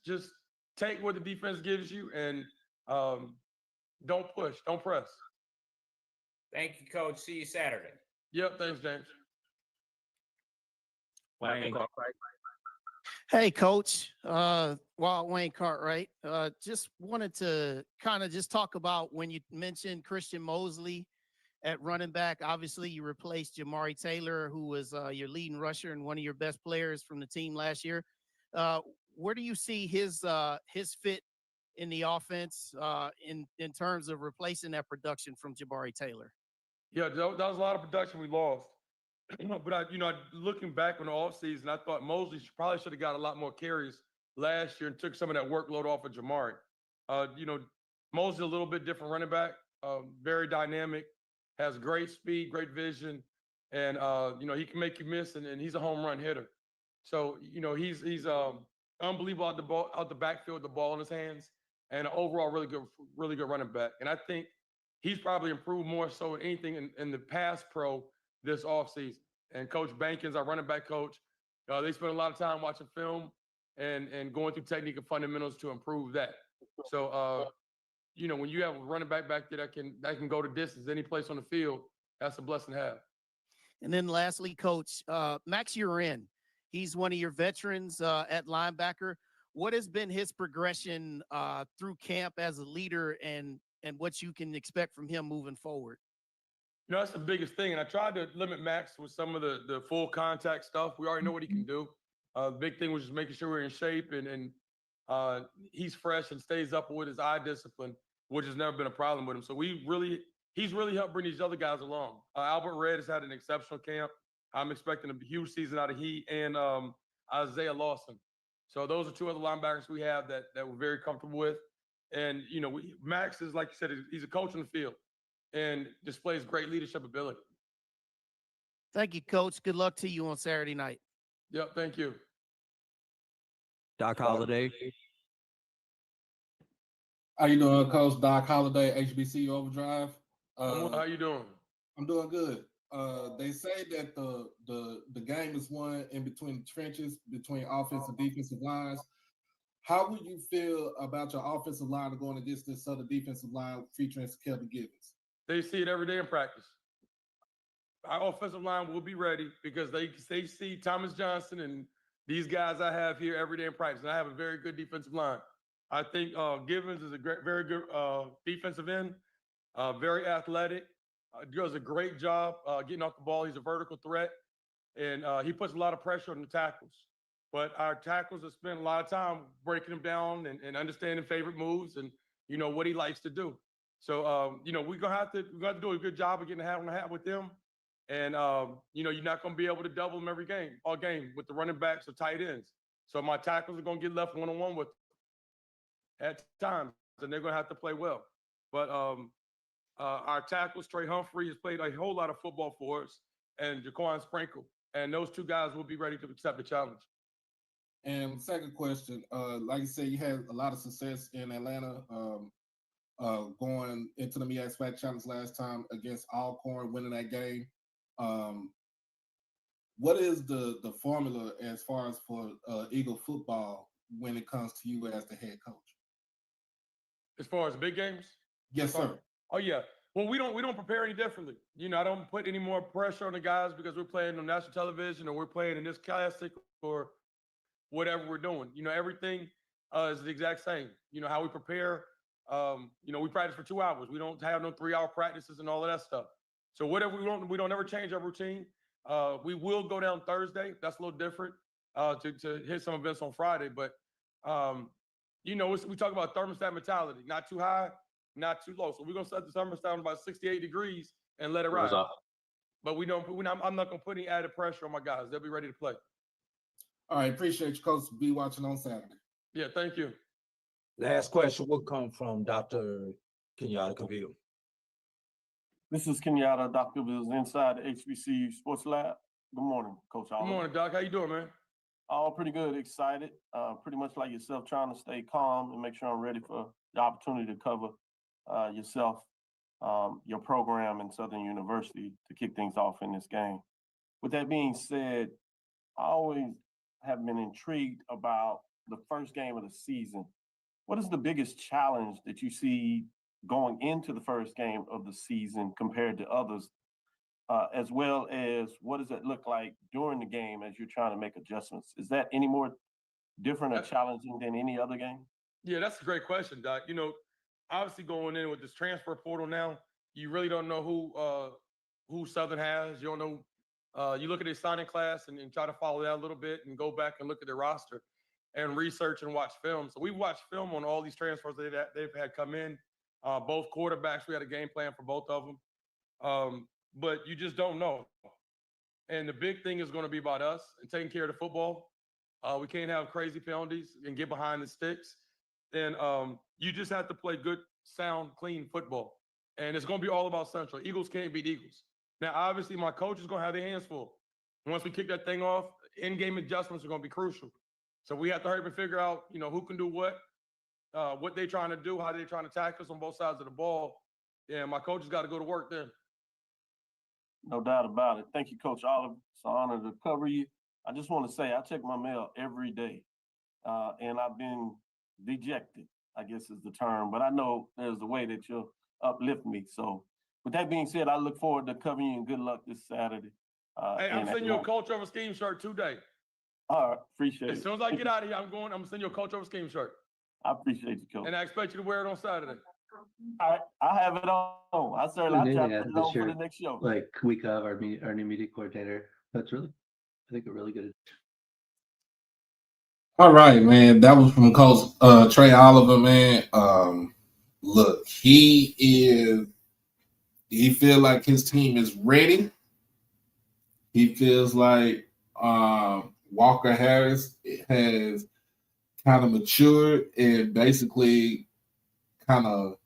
just take what the defense gives you and don't push, don't press. Thank you, Coach. See you Saturday. Yep, thanks, James. Wayne Cartwright. Hey, Coach. Wayne Cartwright. Just wanted to kind of just talk about when you mentioned Christian Mosley at running back. Obviously, you replaced Jamari Taylor, who was your leading rusher and one of your best players from the team last year. Where do you see his fit in the offense in terms of replacing that production from Jamari Taylor? Yeah, that was a lot of production we lost. But looking back on the offseason, I thought Mosley probably should have got a lot more carries last year and took some of that workload off of Jamari. Mosley's a little bit different running back, very dynamic, has great speed, great vision, and he can make you miss, and he's a home run hitter. So he's unbelievable out the backfield, the ball in his hands, and overall really good running back. And I think he's probably improved more so than anything in the pass pro this offseason. And Coach Bankins, our running back coach, they spend a lot of time watching film and going through technique and fundamentals to improve that. So when you have a running back there that can go the distance any place on the field, that's a blessing to have. And then lastly, Coach, Max Urin, he's one of your veterans at linebacker. What has been his progression through camp as a leader and what you can expect from him moving forward? That's the biggest thing. And I tried to limit Max with some of the full contact stuff. We already know what he can do. The big thing was just making sure we're in shape and he's fresh and stays up with his eye discipline, which has never been a problem with him. So he's really helped bring these other guys along. Albert Red has had an exceptional camp. I'm expecting a huge season out of he and Isaiah Lawson. So those are two other linebackers we have that we're very comfortable with. And, Max is, like you said, he's a coach in the field and displays great leadership ability. Thank you, Coach. Good luck to you on Saturday night. Yep, thank you. Doc Holliday. How you doing, Coach? Doc Holliday, HBCU Overdrive. How you doing? I'm doing good. They say that the game is won in between the trenches, between offensive and defensive lines. How would you feel about your offensive line going against this other defensive line featuring Kelvin Givens? They see it every day in practice. Our offensive line will be ready because they see Thomas Johnson and these guys I have here every day in practice. And I have a very good defensive line. I think Givens is a very good defensive end, very athletic, does a great job getting off the ball. He's a vertical threat, and he puts a lot of pressure on the tackles. But our tackles have spent a lot of time breaking him down and understanding favorite moves and, what he likes to do. So, we're gonna have to do a good job of getting a hat on the hat with them. And, you're not going to be able to double them all game with the running backs or tight ends. So my tackles are going to get left one-on-one with them at times, and they're going to have to play well. But our tackles, Trey Humphrey, has played a whole lot of football for us, and Jaquan Sprinkle. And those two guys will be ready to accept the challenge. And second question, like you said, you had a lot of success in Atlanta going into the MEAC SWAC Challenge last time against Alcorn, winning that game. What is the formula as far as for Eagle football when it comes to you as the head coach? As far as big games? Yes, sir. Oh yeah. Well, we don't prepare any differently. I don't put any more pressure on the guys because we're playing on national television or we're playing in this classic or whatever we're doing. Everything is the exact same. How we prepare. We practice for 2 hours. We don't have no 3-hour practices and all of that stuff. So whatever we don't ever change our routine. We will go down Thursday. That's a little different to hit some events on Friday. But, we talk about thermostat mentality, not too high, not too low. So we're going to set the thermostat on about 68 degrees and let it ride. But I'm not going to put any added pressure on my guys. They'll be ready to play. All right. Appreciate you, Coach. Be watching on Saturday. Yeah, thank you. Last question will come from Dr. Kenyatta Cavill. This is Kenyatta, Dr. Bills, inside the HBCU Sports Lab. Good morning, Coach Oliver. Good morning, Doc. How you doing, man? All pretty good, excited. Pretty much like yourself, trying to stay calm and make sure I'm ready for the opportunity to cover yourself, your program in Southern University to kick things off in this game. With that being said, I always have been intrigued about the first game of the season. What is the biggest challenge that you see going into the first game of the season compared to others, as well as what does it look like during the game as you're trying to make adjustments? Is that any more different or challenging than any other game? Yeah, that's a great question, Doc. Obviously going in with this transfer portal now, you really don't know who Southern has. You don't know. You look at their signing class and try to follow that a little bit and go back and look at their roster and research and watch film. So we watched film on all these transfers they've had come in. Both quarterbacks, we had a game plan for both of them. But you just don't know. And the big thing is going to be about us and taking care of the football. We can't have crazy penalties and get behind the sticks. And you just have to play good, sound, clean football. And it's going to be all about Central. Eagles can't beat Eagles. Now, obviously, my coach is going to have their hands full. Once we kick that thing off, in-game adjustments are going to be crucial. So we have to hurry and figure out, who can do what they're trying to do, how they're trying to attack us on both sides of the ball. Yeah, my coach has got to go to work there. No doubt about it. Thank you, Coach Oliver. It's an honor to cover you. I just want to say I check my mail every day, and I've been dejected, I guess is the term. But I know there's a way that you'll uplift me. So with that being said, I look forward to covering you, and good luck this Saturday. Hey, I'm sending you a Coach Over Scheme shirt today. All right, appreciate it. As soon as I get out of here, I'm going to send you a Coach Over Scheme shirt. I appreciate you, Coach. And I expect you to wear it on Saturday. All right, I have it on. I certainly I'll try to put it on for the next show. Like week of our new media coordinator. That's really, I think, a really good. All right, man. That was from Coach Trey Oliver, man. Look, he feels like his team is ready. He feels like Walker Harris has kind of matured and basically kind of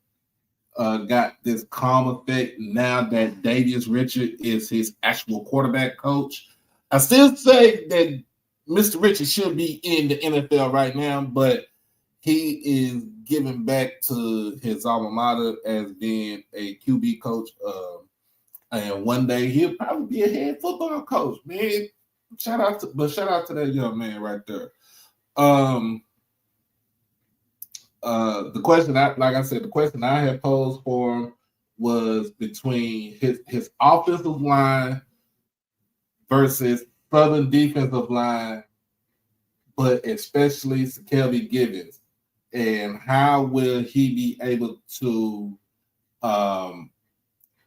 got this calm effect now that Davius Richard is his actual quarterback coach. I still say that Mr. Richard should be in the NFL right now, but he is giving back to his alma mater as being a QB coach. And one day he'll probably be a head football coach, man. Shout out to that young man right there. The question I had posed for him was between his offensive line versus Southern defensive line, but especially Kelby Givens, and how will he be able to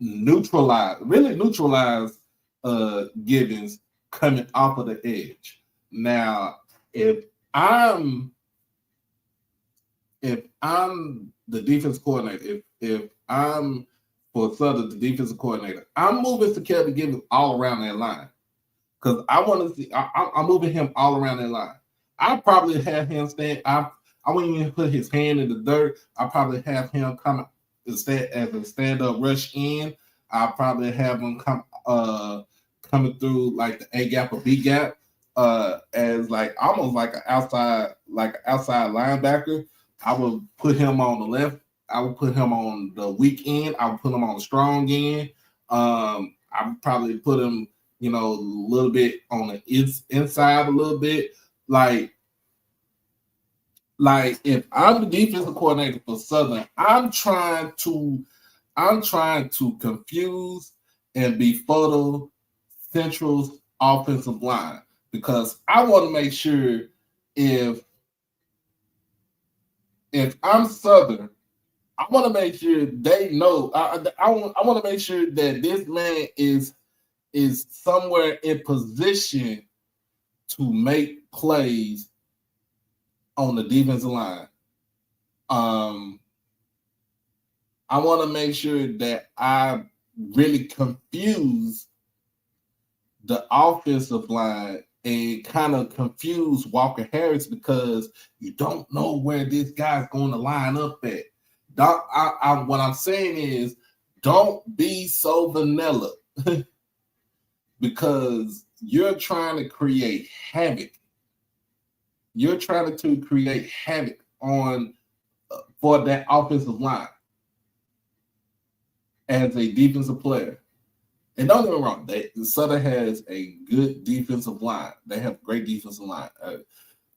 neutralize Givens coming off of the edge. Now, if I'm the defense coordinator, if I'm for Southern, the defensive coordinator, I'm moving to Kelby Givens all around that line. Because I want to see, I'm moving him all around that line. I probably have him stand. I wouldn't even put his hand in the dirt. I probably have him come as a stand-up rush in. I probably have him coming through like the A gap or B gap, as like almost like an outside linebacker. I would put him on the left. I would put him on the weak end. I would put him on the strong end. I would probably put him, a little bit on the inside a little bit. Like if I'm the defensive coordinator for Southern, I'm trying to confuse and befuddle Central's offensive line, because I want to make sure if I'm Southern, I want to make sure they know. I want to make sure that this man is somewhere in position to make plays on the defensive line. I want to make sure that I really confuse the offensive line and kind of confuse Walker Harris, because you don't know where this guy's going to line up at. What I'm saying is, don't be so vanilla because you're trying to create havoc. You're trying to create havoc for that offensive line as a defensive player. And don't get me wrong, Southern has a good defensive line. They have a great defensive line.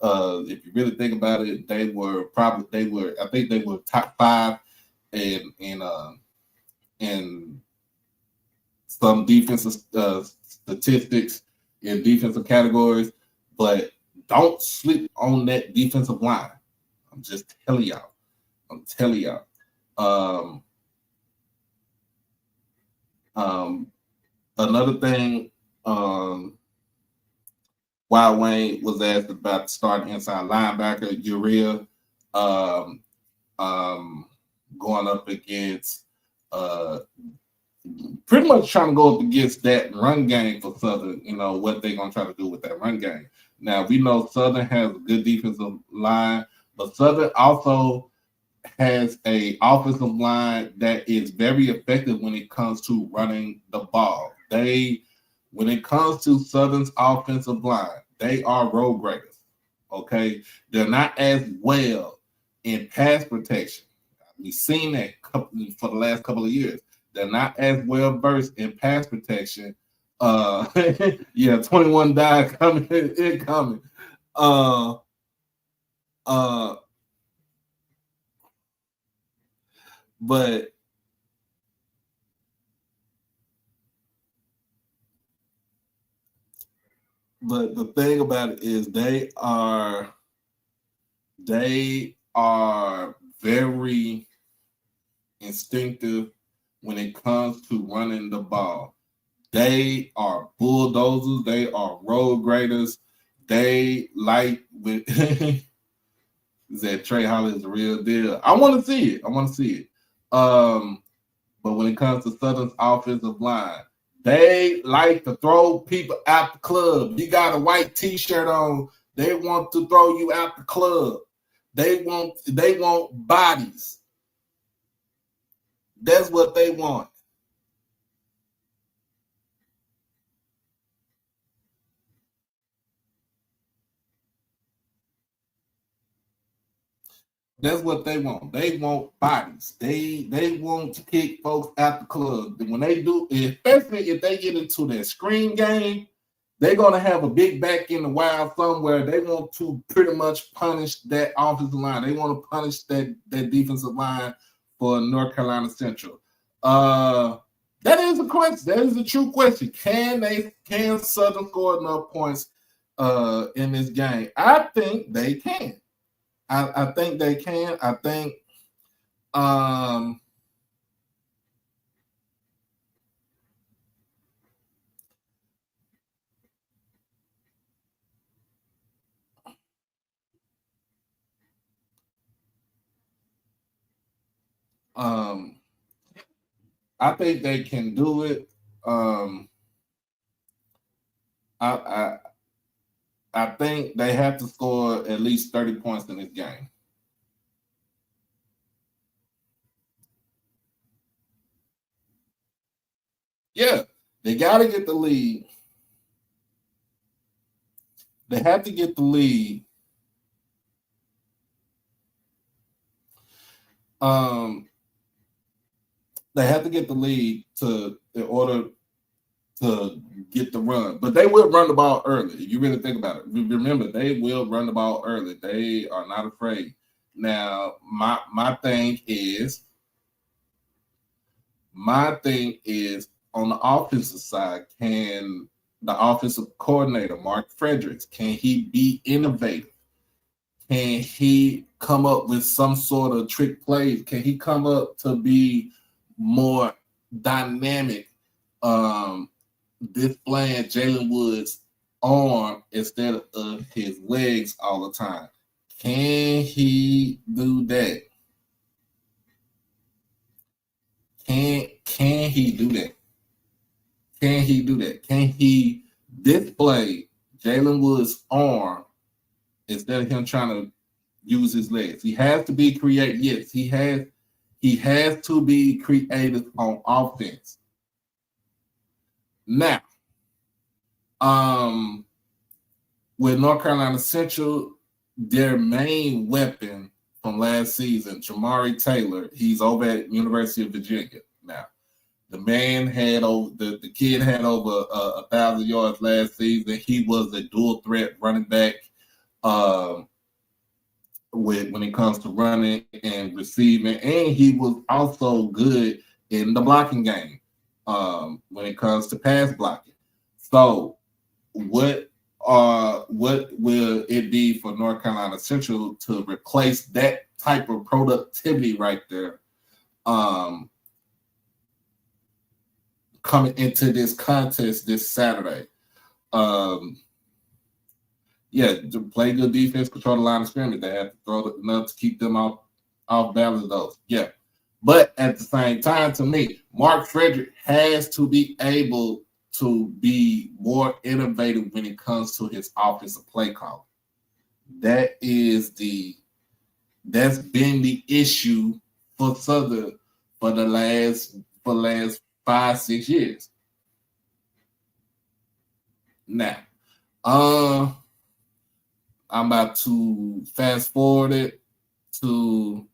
If you really think about it, I think they were top 5 in some defensive statistics in defensive categories, but don't sleep on that defensive line. I'm just telling y'all. Another thing, while Wayne was asked about starting inside linebacker, Uriah going up against pretty much trying to go up against that run game for Southern, what they're going to try to do with that run game. Now, we know Southern has a good defensive line, but Southern also has a offensive line that is very effective when it comes to running the ball. When it comes to Southern's offensive line, they are road graders, okay? They're not as well in pass protection. We've seen that for the last couple of years. They're not as well versed in pass protection. 21 die coming, incoming. But the thing about it is they are very instinctive when it comes to running the ball. They are bulldozers. They are road graders. They like with that Trey Holly is the real deal. I want to see it. But when it comes to Southern's offensive line, they like to throw people out the club. You got a white T-shirt on, they want to throw you out the club. They want bodies. That's what they want. That's what they want. They want bodies. They want to kick folks out the club. When they do, especially if they get into their screen game, they're gonna have a big back in the wild somewhere. They want to pretty much punish that offensive line. They want to punish that defensive line for North Carolina Central. That is a question. That is a true question. Can Southern score enough points in this game? I think they can. I think they can. I think I think they can do it. I think they have to score at least 30 points in this game. Yeah, they got to get the lead. They have to get the lead. They have to get the lead in order to get the run, but they will run the ball early. If you really think about it, remember they will run the ball early. They are not afraid. Now, my thing is on the offensive side, can the offensive coordinator Mark Fredericks, can he be innovative? Can he come up with some sort of trick plays? Can he come up to be more dynamic? Displaying Jalen Woods' arm instead of his legs all the time. Can he do that? Can he do that? Can he do that? Can he display Jalen Woods' arm instead of him trying to use his legs? He has to be creative. Yes, he has to be creative on offense. Now, with North Carolina Central, their main weapon from last season, Jamari Taylor, he's over at University of Virginia now. The man had the kid had over 1,000 yards last season. He was a dual threat running back when it comes to running and receiving, and he was also good in the blocking game when it comes to pass blocking. So, what will it be for North Carolina Central to replace that type of productivity right there? Coming into this contest this Saturday. To play good defense, control the line of scrimmage. They have to throw enough to keep them off balance of those. Yeah. But at the same time, to me, Mark Frederick has to be able to be more innovative when it comes to his offensive play calling. That's been the issue for Southern for the last 5-6 years. Now, I'm about to fast forward it to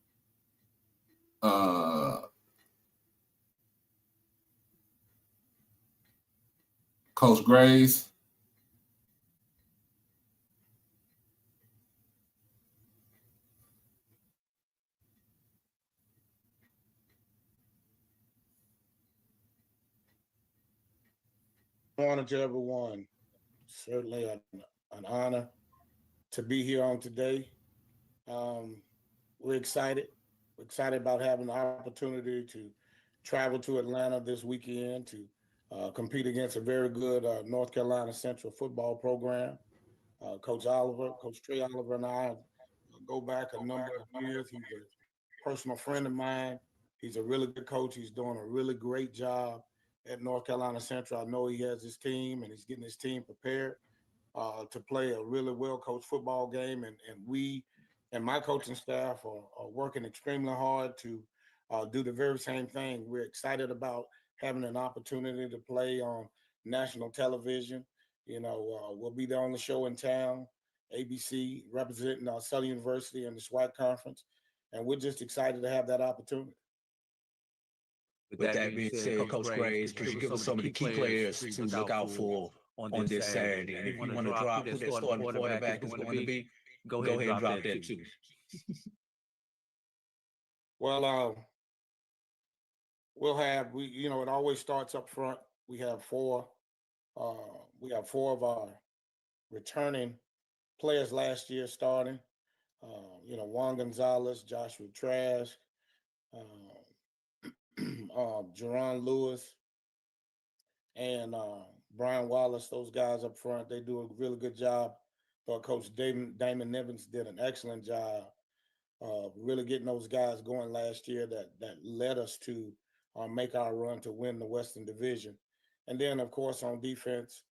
Coach Graves. Morning to everyone. Certainly an honor to be here on today. We're excited. We're excited about having the opportunity to travel to Atlanta this weekend to compete against a very good North Carolina Central football program. Coach Trey Oliver, and I go back a number of years. He's a personal friend of mine. He's a really good coach. He's doing a really great job at North Carolina Central. I know he has his team and he's getting his team prepared to play a really well-coached football game. And we and my coaching staff are working extremely hard to do the very same thing. We're excited about having an opportunity to play on national television. We'll be the only show in town, ABC, representing Southern University and the SWAC conference. And we're just excited to have that opportunity. With that being said, Coach Graves, could you give us some of the key players to look out for on this Saturday? And if you want to drop who that starting quarterback is going to be, go ahead and drop that too. Well, it always starts up front. We have four of our returning players last year starting. Juan Gonzalez, Joshua Trask, Jerron Lewis, and Brian Wallace. Those guys up front, they do a really good job. Coach Damon Nivens did an excellent job really getting those guys going last year that led us to make our run to win the Western Division. And then, of course, on defense,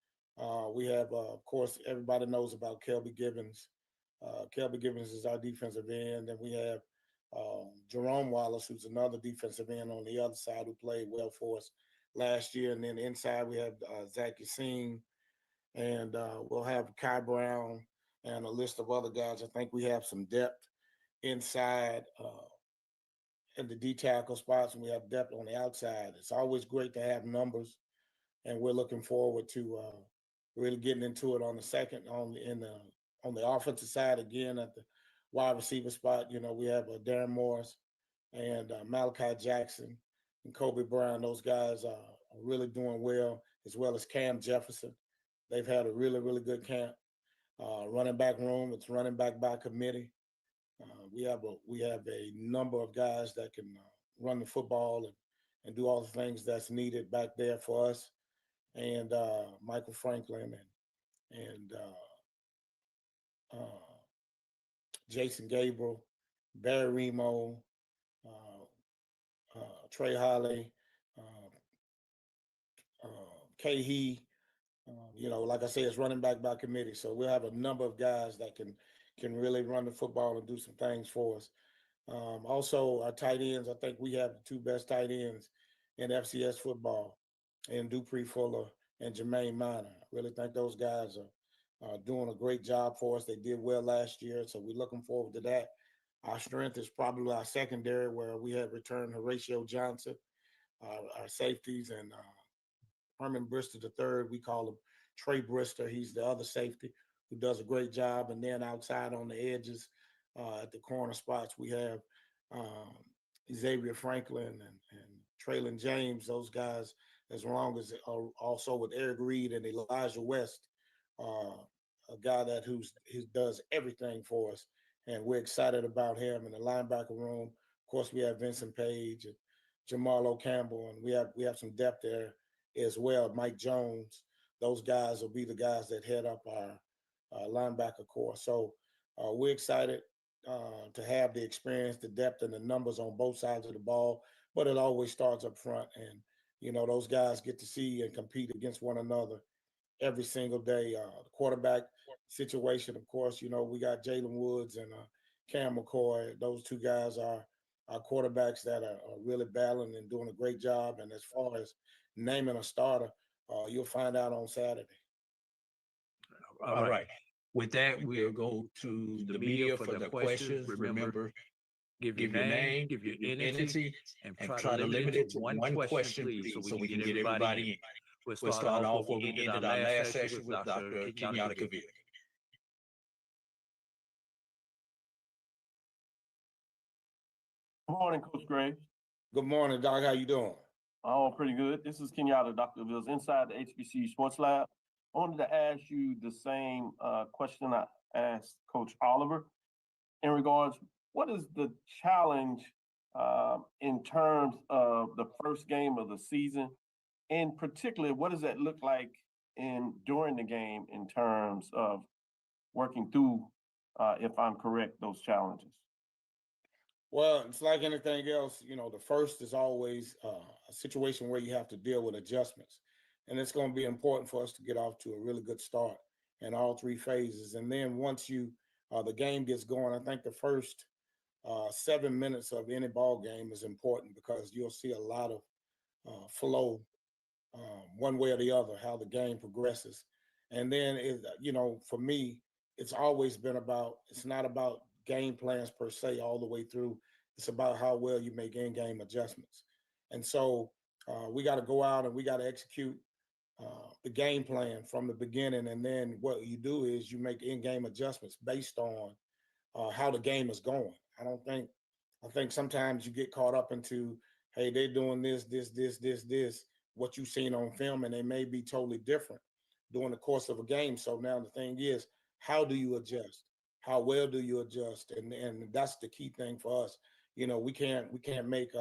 we have, of course, everybody knows about Kelby Gibbons. Kelby Gibbons is our defensive end. And we have Jerome Wallace, who's another defensive end on the other side who played well for us last year. And then inside, we have Zach Yassine. And we'll have Kai Brown and a list of other guys. I think we have some depth inside in the D tackle spots, and we have depth on the outside. It's always great to have numbers, and we're looking forward to really getting into it on the offensive side again at the wide receiver spot. We have Darren Morris and Malachi Jackson and Kobe Brown. Those guys are really doing well, as well as Cam Jefferson. They've had a really, really good camp. Running back room, it's running back by committee. We have a number of guys that can run the football and do all the things that's needed back there for us. And Michael Franklin and Jason Gabriel, Barry Remo, Trey Holly, Kahee. Like I say, it's running back by committee. So we'll have a number of guys that can really run the football and do some things for us. Also, our tight ends, I think we have the two best tight ends in FCS football, and Dupree Fuller and Jermaine Minor. I really think those guys are doing a great job for us. They did well last year, so we're looking forward to that. Our strength is probably our secondary, where we have returned Horatio Johnson, our safeties, and Herman Brister III. We call him Trey Brister. He's the other safety who does a great job. And then outside on the edges, at the corner spots, we have Xavier Franklin and Traylon James. Those guys, as long as also with Eric Reed and Elijah West, a guy that who does everything for us. And we're excited about him. In the linebacker room, of course, we have Vincent Page and Jamarlo Campbell, and we have some depth there as well. Mike Jones. Those guys will be the guys that head up our linebacker core. So we're excited. to have the experience, the depth, and the numbers on both sides of the ball, but it always starts up front. And, those guys get to see and compete against one another every single day. The quarterback situation, of course, we got Jalen Woods and Cam McCoy. Those two guys are quarterbacks that are really battling and doing a great job. And as far as naming a starter, you'll find out on Saturday. All right. With that, we'll go to the media for the questions. Remember, give your name, give your entity, and try to limit it to one question, please, so we can get everybody in. We'll start off where we ended our last session with Dr. Kenyatta Kavir. Good morning, Coach Graves. Good morning, Doc. How you doing? Oh, pretty good. This is Kenyatta, Dr. Bills, inside the HBCU Sports Lab. I wanted to ask you the same question I asked Coach Oliver in regards, what is the challenge in terms of the first game of the season? In particular, what does that look like during the game in terms of working through, if I'm correct, those challenges? Well, it's like anything else, the first is always a situation where you have to deal with adjustments. And it's going to be important for us to get off to a really good start in all three phases. And then once the game gets going, I think the first 7 minutes of any ball game is important, because you'll see a lot of flow one way or the other, how the game progresses. And then, for me, it's always been it's not about game plans per se all the way through. It's about how well you make in-game adjustments. And so we got to go out and we got to execute the game plan from the beginning. And then what you do is you make in-game adjustments based on how the game is going. I think sometimes you get caught up into, hey, they're doing this, what you've seen on film, and they may be totally different during the course of a game. So now the thing is, how do you adjust? How well do you adjust? And that's the key thing for us. We can't make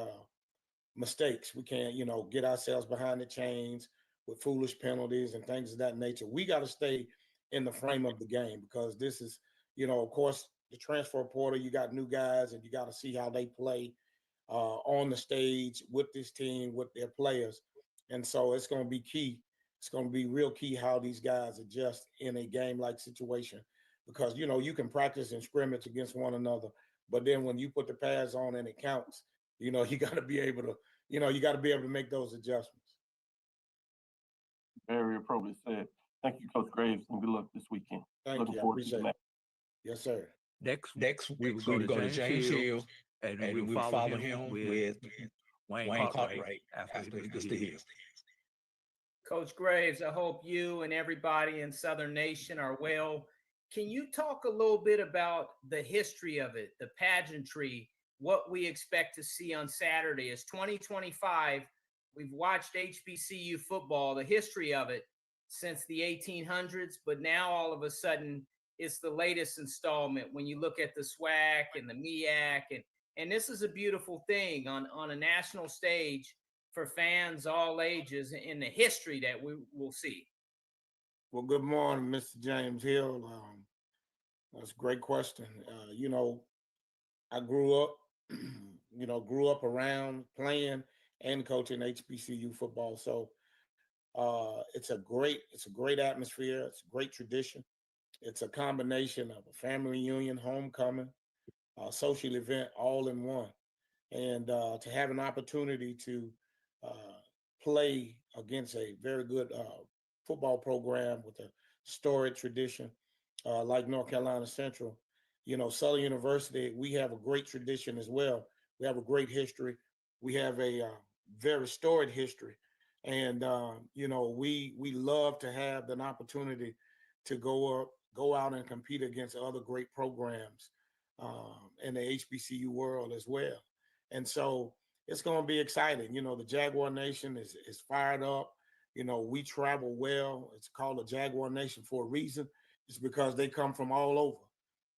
mistakes. We can't, get ourselves behind the chains with foolish penalties and things of that nature. We got to stay in the frame of the game, because this is, of course, the transfer portal, you got new guys and you got to see how they play on the stage with this team, with their players. And so it's going to be key. It's going to be real key how these guys adjust in a game-like situation, because, you can practice and scrimmage against one another, but then when you put the pads on and it counts, you got to be able to, make those adjustments. Very appropriate said. Thank you, Coach Graves, and good luck this weekend. Thank you. I appreciate it. Yes, sir. Next, we will go to James Hill, and we will follow him with Wayne Cartwright after Mr. Hill. Coach Graves, I hope you and everybody in Southern Nation are well. Can you talk a little bit about the history of it, the pageantry, what we expect to see on Saturday? It's 2025. We've watched HBCU football, the history of it since the 1800s, but now all of a sudden it's the latest installment when you look at the SWAC and the MEAC, and this is a beautiful thing on a national stage for fans all ages in the history that we will see. Well, good morning, Mr. James Hill. That's a great question. I grew up around playing and coaching HBCU football. So it's a great atmosphere. It's a great tradition. It's a combination of a family reunion, homecoming, social event, all in one. And to have an opportunity to play against a very good football program with a storied tradition like North Carolina Central, Southern University, we have a great tradition as well. We have a great history. We have a very storied history. And, we love to have an opportunity to go out and compete against other great programs in the HBCU world as well. And so it's going to be exciting. The Jaguar Nation is fired up. We travel well. It's called the Jaguar Nation for a reason. It's because they come from all over.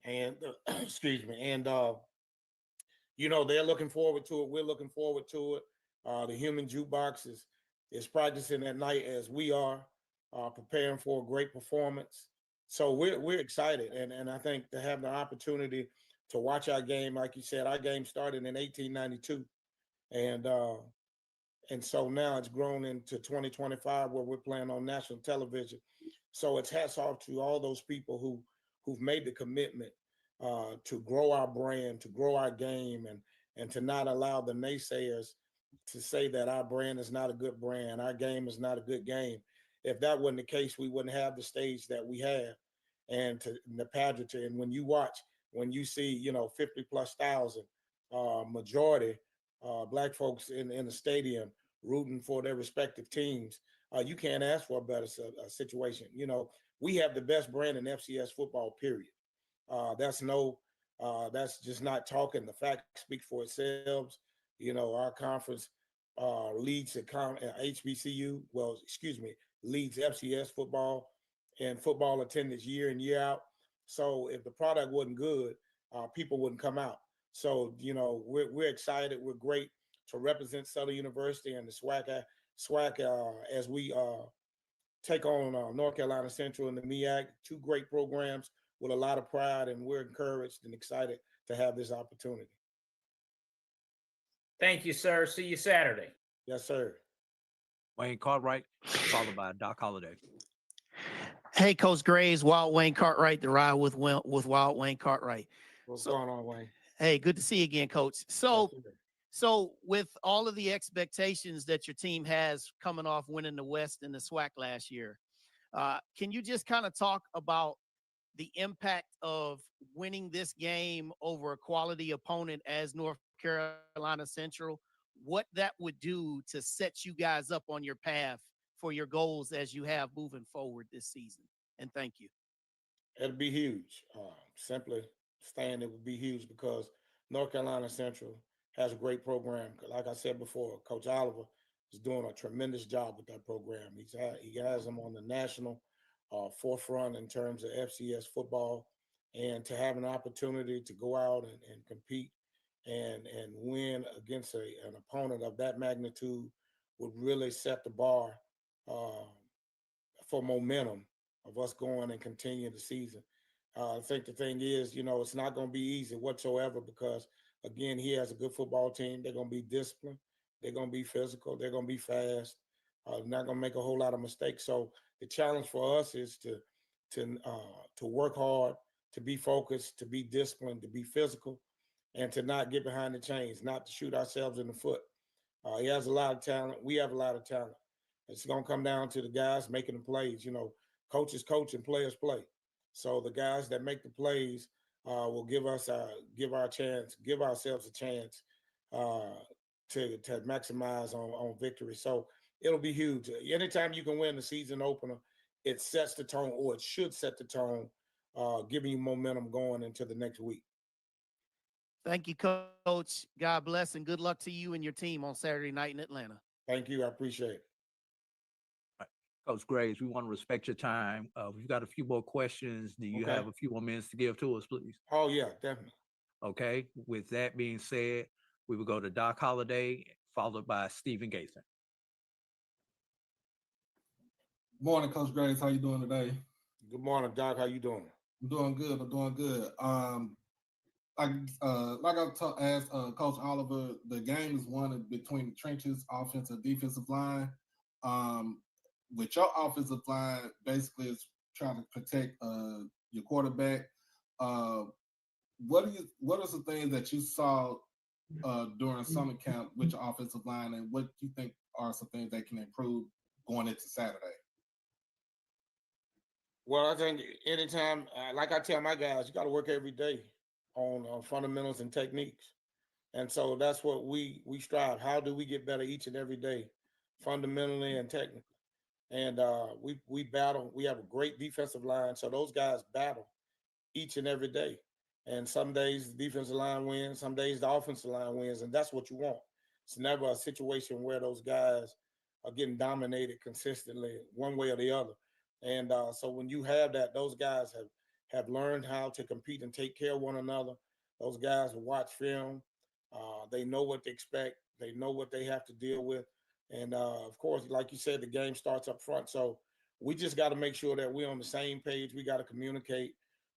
And, excuse me. And, they're looking forward to it. We're looking forward to it. The Human Jukebox is practicing at night as we are, preparing for a great performance. So we're excited. And I think to have the opportunity to watch our game. Like you said, our game started in 1892, and so now it's grown into 2025 where we're playing on national television. So it's hats off to all those people who've made the commitment to grow our brand, to grow our game, and to not allow the naysayers to say that our brand is not a good brand, our game is not a good game. If that wasn't the case, we wouldn't have the stage that we have and the pageantry. And when you see, 50 plus thousand majority Black folks in the stadium rooting for their respective teams, you can't ask for a better situation. We have the best brand in FCS football, period. That's just not talking. The facts speak for itself. Our conference leads HBCU, leads FCS football and football attendance year in, year out. So if the product wasn't good, people wouldn't come out. So, we're excited. We're great to represent Southern University and the SWAC as we take on North Carolina Central and the MEAC, two great programs with a lot of pride, and we're encouraged and excited to have this opportunity. Thank you, sir. See you Saturday. Yes, sir. Wayne Cartwright, followed by Doc Holliday. Hey, Coach Graves, Wild Wayne Cartwright, the ride with Wild Wayne Cartwright. What's going on, Wayne? Hey, good to see you again, Coach. So with all of the expectations that your team has coming off winning the West and the SWAC last year, can you just kind of talk about the impact of winning this game over a quality opponent as North Carolina Central, what that would do to set you guys up on your path for your goals as you have moving forward this season? And thank you. It'd be huge. Simply saying it would be huge because North Carolina Central has a great program. Like I said before, Coach Oliver is doing a tremendous job with that program. He has them on the national forefront in terms of FCS football, and to have an opportunity to go out and compete and win against an opponent of that magnitude would really set the bar for momentum of us going and continuing the season. I think the thing is, it's not going to be easy whatsoever because, again, he has a good football team. They're going to be disciplined. They're going to be physical. They're going to be fast. Not going to make a whole lot of mistakes. So the challenge for us is to work hard, to be focused, to be disciplined, to be physical, and to not get behind the chains, not to shoot ourselves in the foot. He has a lot of talent. We have a lot of talent. It's going to come down to the guys making the plays. Coaches coach and players play. So the guys that make the plays will give ourselves a chance to maximize on victory. So it'll be huge. Anytime you can win the season opener, it sets the tone, or it should set the tone, giving you momentum going into the next week. Thank you, Coach. God bless and good luck to you and your team on Saturday night in Atlanta. Thank you. I appreciate it. Coach Graves, we want to respect your time. We've got a few more questions. Do you have a few more minutes to give to us, please? Oh, yeah, definitely. Okay. With that being said, we will go to Doc Holliday, followed by Stephen Gason. Morning, Coach Graves. How you doing today? Good morning, Doc. How you doing? I'm doing good. Like I asked Coach Oliver, the game is won between the trenches, offensive, defensive line. With your offensive line, basically is trying to protect your quarterback. What are some things that you saw during summer camp with your offensive line, and what do you think are some things that can improve going into Saturday? Well, I think anytime, like I tell my guys, you got to work every day on fundamentals and techniques. And so that's what we strive. How do we get better each and every day, fundamentally and technically? And we battle. We have a great defensive line, so those guys battle each and every day. And some days the defensive line wins, some days the offensive line wins, and that's what you want. It's never a situation where those guys are getting dominated consistently one way or the other. And so when you have that, those guys have learned how to compete and take care of one another. Those guys watch film. They know what to expect. They know what they have to deal with. And of course, like you said, the game starts up front. So we just got to make sure that we're on the same page. We got to communicate.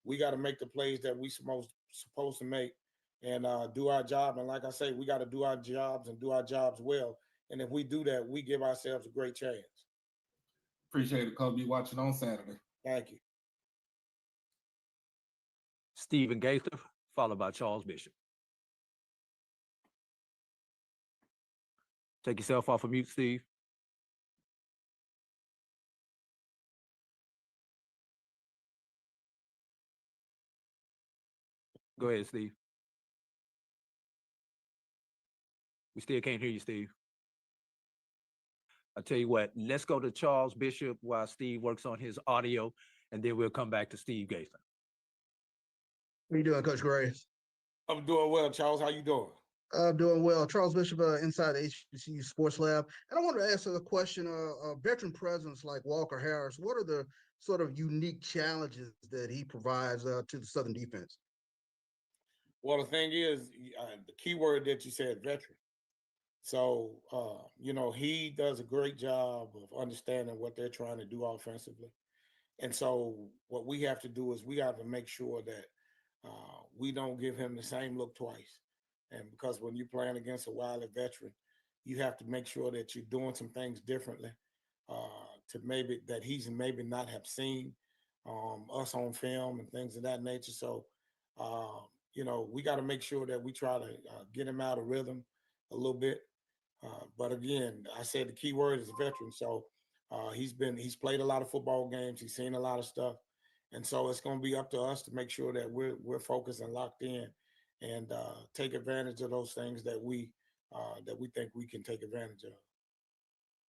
we got to make the plays that we supposed to make and do our job. And like I say, we got to do our jobs and do our jobs well. And if we do that, we give ourselves a great chance. Appreciate it, Coach. Be watching on Saturday. Thank you. Stephen Gaither, followed by Charles Bishop. Take yourself off of mute, Steve. Go ahead, Steve. We still can't hear you, Steve. I'll tell you what, let's go to Charles Bishop while Steve works on his audio, and then we'll come back to Steve Gaither. How you doing, Coach Graves? I'm doing well, Charles. How you doing? I'm doing well. Charles Bishop, inside the HBCU Sports Lab. And I wanted to ask a question, veteran presence like Walker Harris, what are the sort of unique challenges that he provides to the Southern defense? Well, the thing is, the key word that you said, veteran. So, you know, he does a great job of understanding what they're trying to do offensively. And so what we have to do is we have to make sure that we don't give him the same look twice. And because when you're playing against a wily veteran, you have to make sure that you're doing some things differently to maybe that he's maybe not have seen us on film and things of that nature. So, you know, we got to make sure that we try to get him out of rhythm a little bit. But again, I said the key word is veteran. So he's played a lot of football games. He's seen a lot of stuff. And so it's going to be up to us to make sure that we're focused and locked in and take advantage of those things that we think we can take advantage of.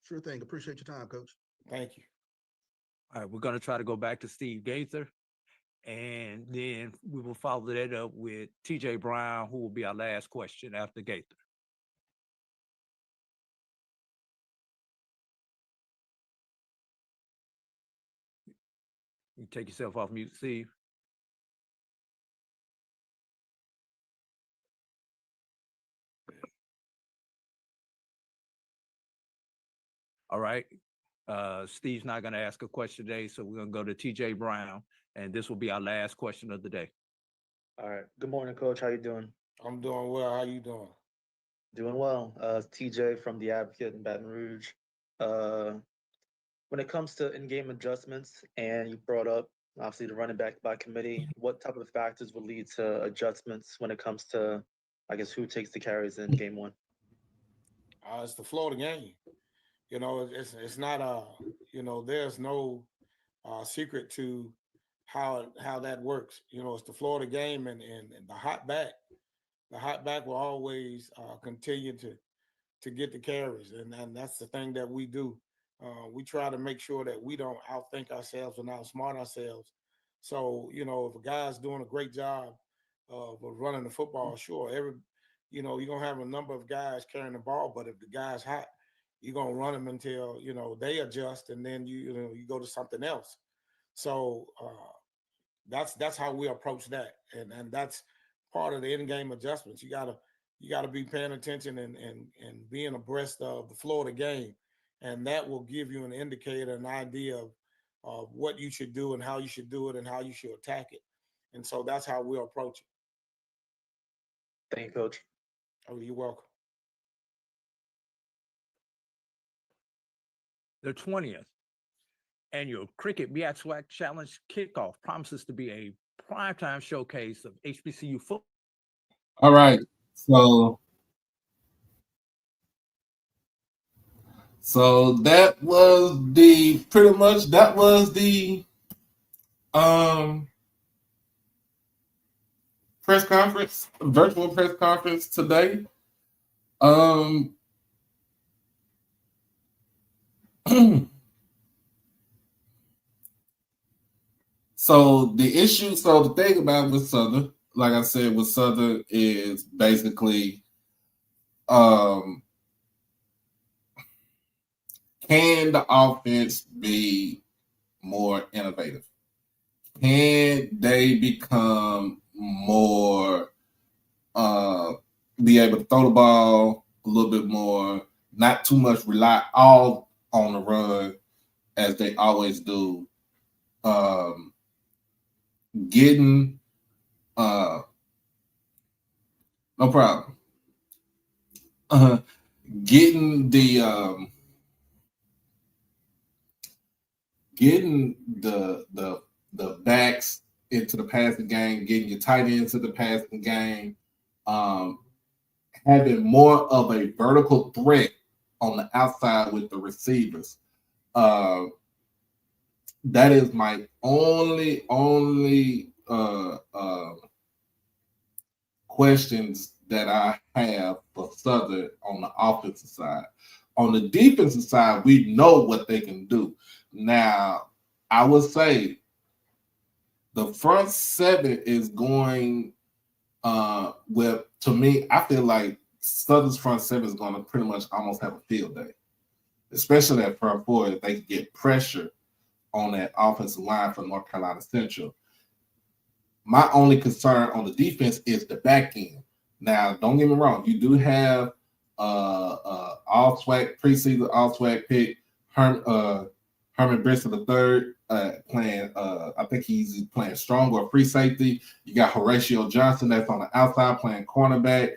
Sure thing. Appreciate your time, Coach. Thank you. All right, we're going to try to go back to Steve Gaither, and then we will follow that up with TJ Brown, who will be our last question after Gaither. You take yourself off mute, Steve. All right. Steve's not going to ask a question today, so we're going to go to TJ Brown, and this will be our last question of the day. All right. Good morning, Coach. How you doing? I'm doing well. How you doing? Doing well. TJ from the Advocate in Baton Rouge. When it comes to in-game adjustments, and you brought up obviously the running back by committee, what type of factors will lead to adjustments when it comes to, I guess, who takes the carries in game one? It's the flow of the game. You know, it's not you know, there's no secret to how that works. You know, it's the flow of the game, and the hot back. The hot back will always continue to get the carries, and that's the thing that we do. We try to make sure that we don't outthink ourselves and outsmart ourselves. So, you know, if a guy's doing a great job of running the football, sure, you know, you're gonna have a number of guys carrying the ball, but if the guy's hot, you're gonna run them until, you know, they adjust, and then you go to something else. So that's how we approach that, and that's part of the in-game adjustments. You gotta be paying attention and being abreast of the flow of the game, and that will give you an indicator, an idea of what you should do and how you should do it and how you should attack it. And so that's how we'll approach it. Thank you, Coach. Oh, you're welcome. The 20th annual Cricket MEAC SWAC Challenge kickoff promises to be a primetime showcase of HBCU football. All right. So that was the press conference, virtual press conference today. So the thing about with Southern, like I said, with Southern is basically can the offense be more innovative? Can they become more be able to throw the ball a little bit more, not too much rely all on the run as they always do? getting no problem. Getting the backs into the passing game, getting your tight ends to the passing game, having more of a vertical threat on the outside with the receivers. That is my only questions that I have for Southern on the offensive side. On the defensive side, we know what they can do. Now, I would say the front seven is going with, to me, I feel like Southern's front seven is going to pretty much almost have a field day, especially that front four if they can get pressure on that offensive line for North Carolina Central. My only concern on the defense is the back end. Now, don't get me wrong, you do have all SWAC preseason, all SWAC pick Herman Brisson III playing. I think he's playing strong or free safety. You got Horatio Johnson that's on the outside playing cornerback.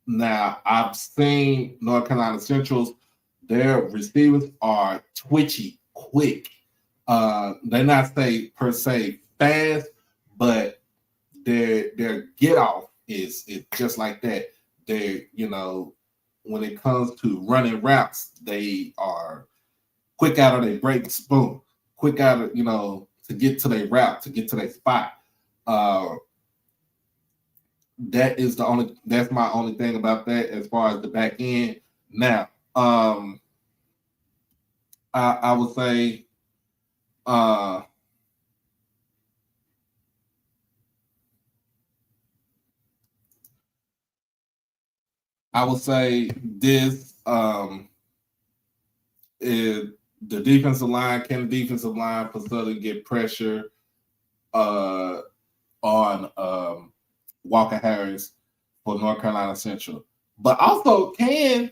Now I've seen North Carolina Central's. Their receivers are twitchy, quick. They're not per se fast, but their get off is just like that. They, when it comes to running routes, they are quick out of their breaks, boom, quick out of, to get to their route, to get to their spot. That's my only thing about that as far as the back end. Now, I would say this is the defensive line. Can the defensive line for Southern get pressure on Walker Harris for North Carolina Central? But also, can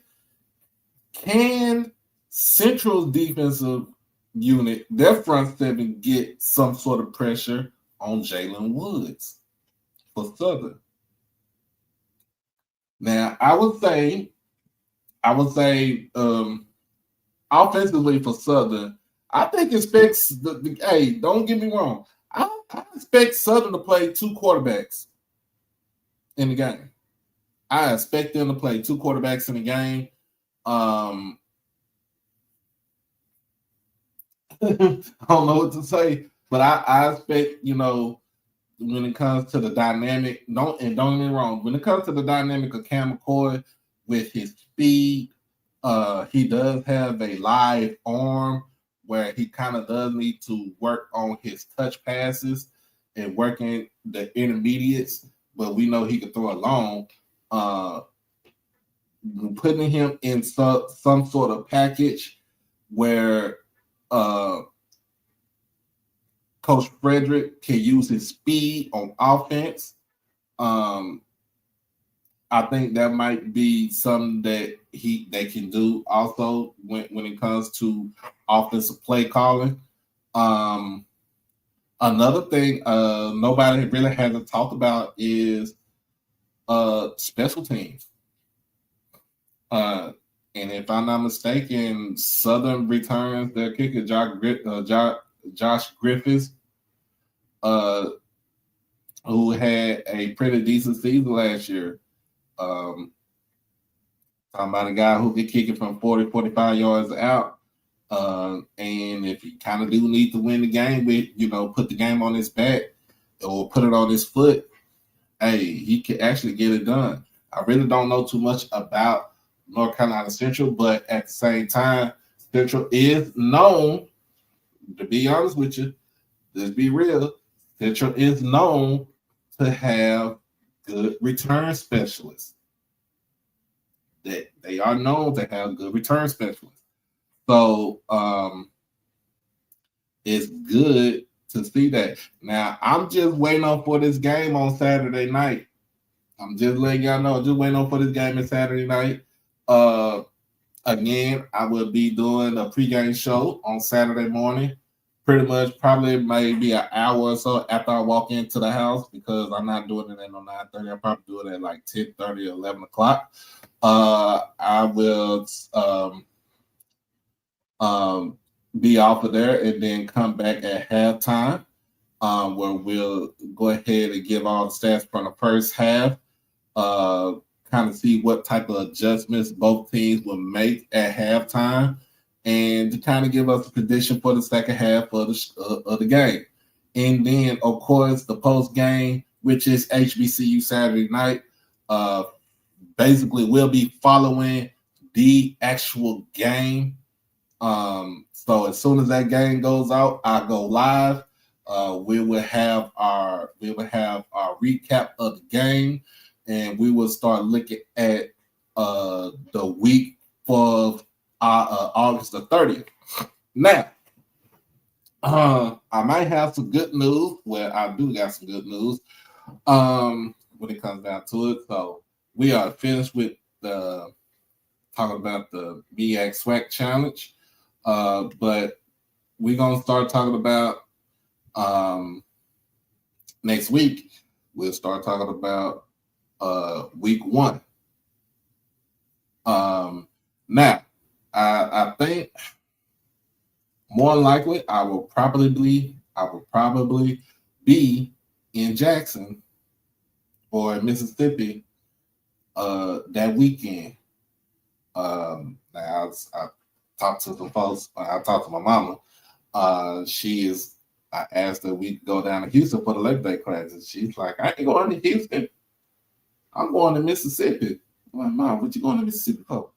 Central's defensive unit, their front seven, get some sort of pressure on Jalen Woods for Southern? Now, I would say, offensively for Southern, I think expects hey, don't get me wrong. I expect Southern to play two quarterbacks in the game. I expect them to play two quarterbacks in the game. I don't know what to say, but I expect, when it comes to the dynamic, don't get me wrong, when it comes to the dynamic of Cam McCoy with his speed, he does have a live arm where he kind of does need to work on his touch passes and working the intermediates, but we know he can throw it long. Putting him in some sort of package where Coach Frederick can use his speed on offense. I think that might be something that they can do also when it comes to offensive play calling. Another thing nobody really hasn't talked about is special teams. And if I'm not mistaken, Southern returns their kicker, Josh Griffiths, who had a pretty decent season last year. Talking about a guy who could kick it from 40, 45 yards out. And if you kind of do need to win the game with, put the game on his back or put it on his foot, hey, he can actually get it done. I really don't know too much about North Carolina Central, but at the same time, Central is known, to be honest with you, let's be real, Central is known to have good return specialists. They are known to have good return specialists. So it's good to see that. Now, I'm just waiting on for this game on Saturday night. I'm just letting y'all know, just waiting on for this game on Saturday night. Again, I will be doing a pregame show on Saturday morning pretty much probably maybe an hour or so after I walk into the house, because I'm not doing it at 9:30. I'll probably do it at like 10:30 or 11 o'clock. I will be off of there and then come back at halftime, where we'll go ahead and give all the stats from the first half, kind of see what type of adjustments both teams will make at halftime, and to kind of give us a prediction for the second half of the game. And then, of course, the post game, which is HBCU Saturday night, basically we'll be following the actual game. So as soon as that game goes out, I go live. We will have our recap of the game, and we will start looking at the week of August the 30th. Now, I might have some good news. Well, I do got some good news when it comes down to it. So we are finished with talking about the MEAC SWAC challenge. But we're gonna start talking about next week. We'll start talking about week 1. Now, I think more likely I will probably be in Jackson or Mississippi that weekend. Now I talked to some folks. I talked to my mama. I asked her we could go down to Houston for the Labor Day classes. She's like, I ain't going to Houston. I'm going to Mississippi. I'm like, Mom, what you going to Mississippi for?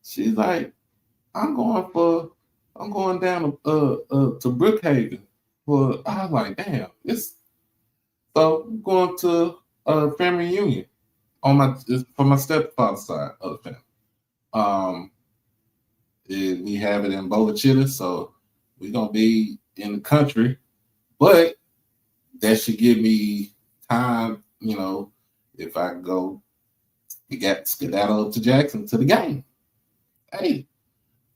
She's like, I'm going down to Brookhaven for. I was like, damn, so I'm going to a family reunion for my stepfather's side of the family. We have it in Boca Chica, so we're gonna be in the country, but that should give me time, if I can go skedaddle to Jackson to the game. Hey,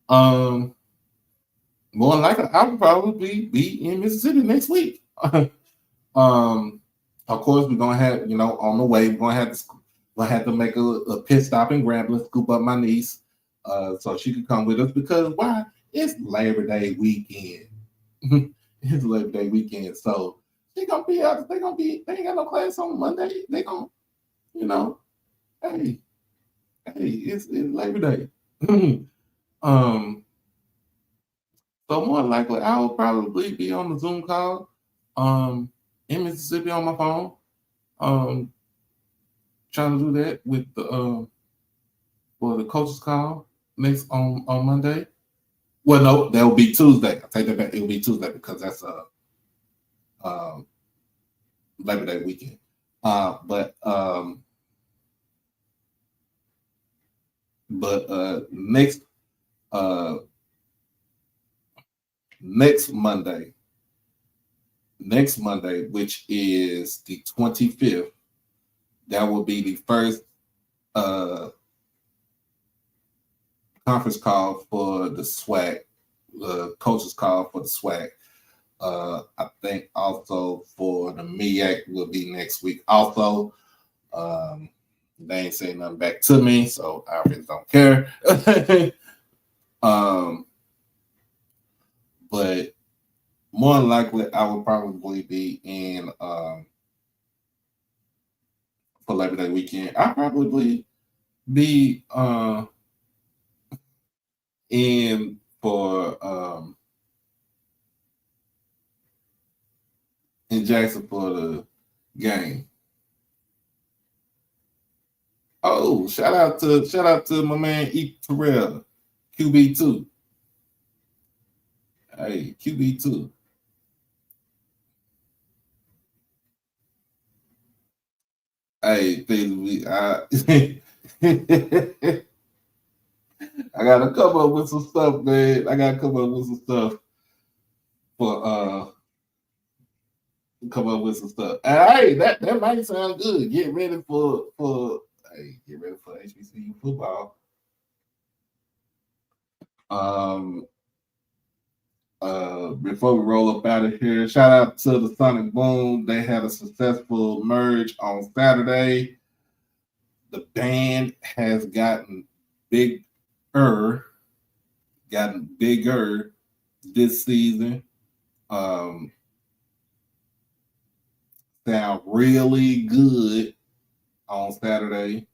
more than likely I will probably be in Mississippi next week. Of course, we're gonna have, on the way, we're gonna have to make a pit stop in Grambling, scoop up my niece, so she could come with us, because why? It's Labor Day weekend. It's Labor Day weekend, so they gonna be out. They ain't got no class on Monday. They gonna, hey, it's Labor Day. So more likely I will probably be on the Zoom call, in Mississippi on my phone, trying to do that with the for the coaches call next on Monday. Well, no, that will be Tuesday. I take that back. It will be Tuesday because that's Labor Day weekend. But next Monday, which is the 25th, that will be the first conference call for the SWAC, coaches call for the SWAC. I think also for the MEAC will be next week. Also, they ain't saying nothing back to me, so I really don't care. But more than likely, I will probably be in for Labor Day weekend. I'll probably be in for in Jackson for the game. Oh, shout out to my man E. Terrell, QB2. Hey, QB2. Hey, I gotta come up with some stuff, man. I gotta come up with some stuff for come up with some stuff. And hey, that might sound good. Get ready for HBCU football. before we roll up out of here, shout out to the Sonic Boom. They had a successful merge on Saturday. The band has gotten bigger this season. Sound really good on Saturday.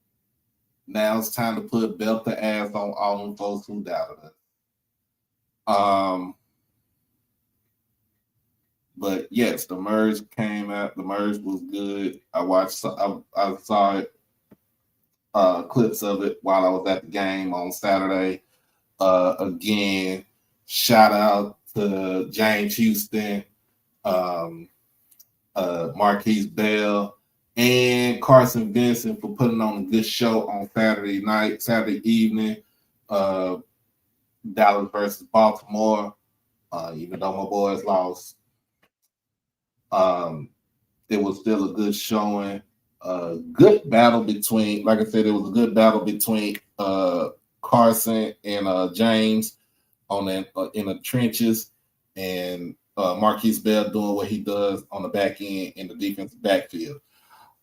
Now it's time to put belt to ass on all them folks who doubted us. But yes, the merge came out. The merge was good. I saw it, clips of it while I was at the game on Saturday. Again, shout out to James Houston, Marquise Bell, and Carson Vincent for putting on a good show on Saturday evening. Dallas versus Baltimore. Even though my boys lost, it was still a good showing. Good battle between, like I said, it was a good battle between Carson and James in the trenches, and Marquise Bell doing what he does on the back end in the defensive backfield.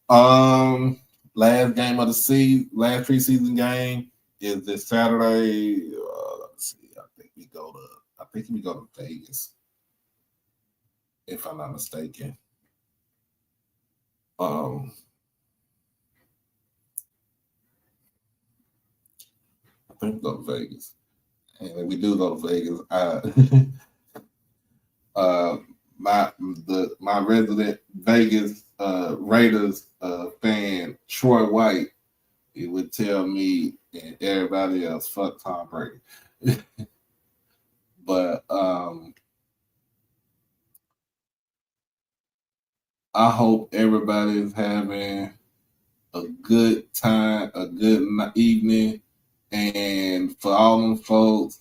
Last game of the season, last preseason game is this Saturday. Let's see. I think we go to Vegas, if I'm not mistaken. I think we go to Vegas, and if we do go to Vegas, my resident Vegas Raiders fan, Troy White, he would tell me and everybody else, fuck Tom Brady. But I hope everybody is having a good time, a good evening, and for all them folks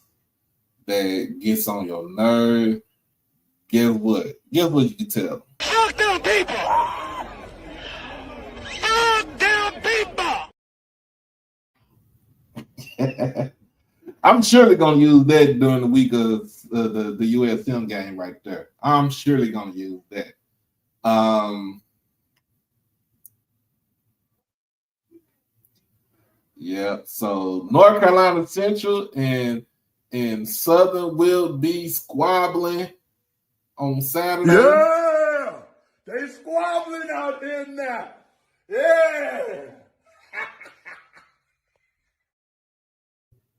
that gets on your nerve, guess what? Guess what you can tell them? Fuck them people! Fuck them people! I'm surely gonna use that during the week of the USM game right there. I'm surely gonna use that. Yeah. So North Carolina Central and Southern will be squabbling on Saturday. Yeah! They squabbling out there now. Yeah!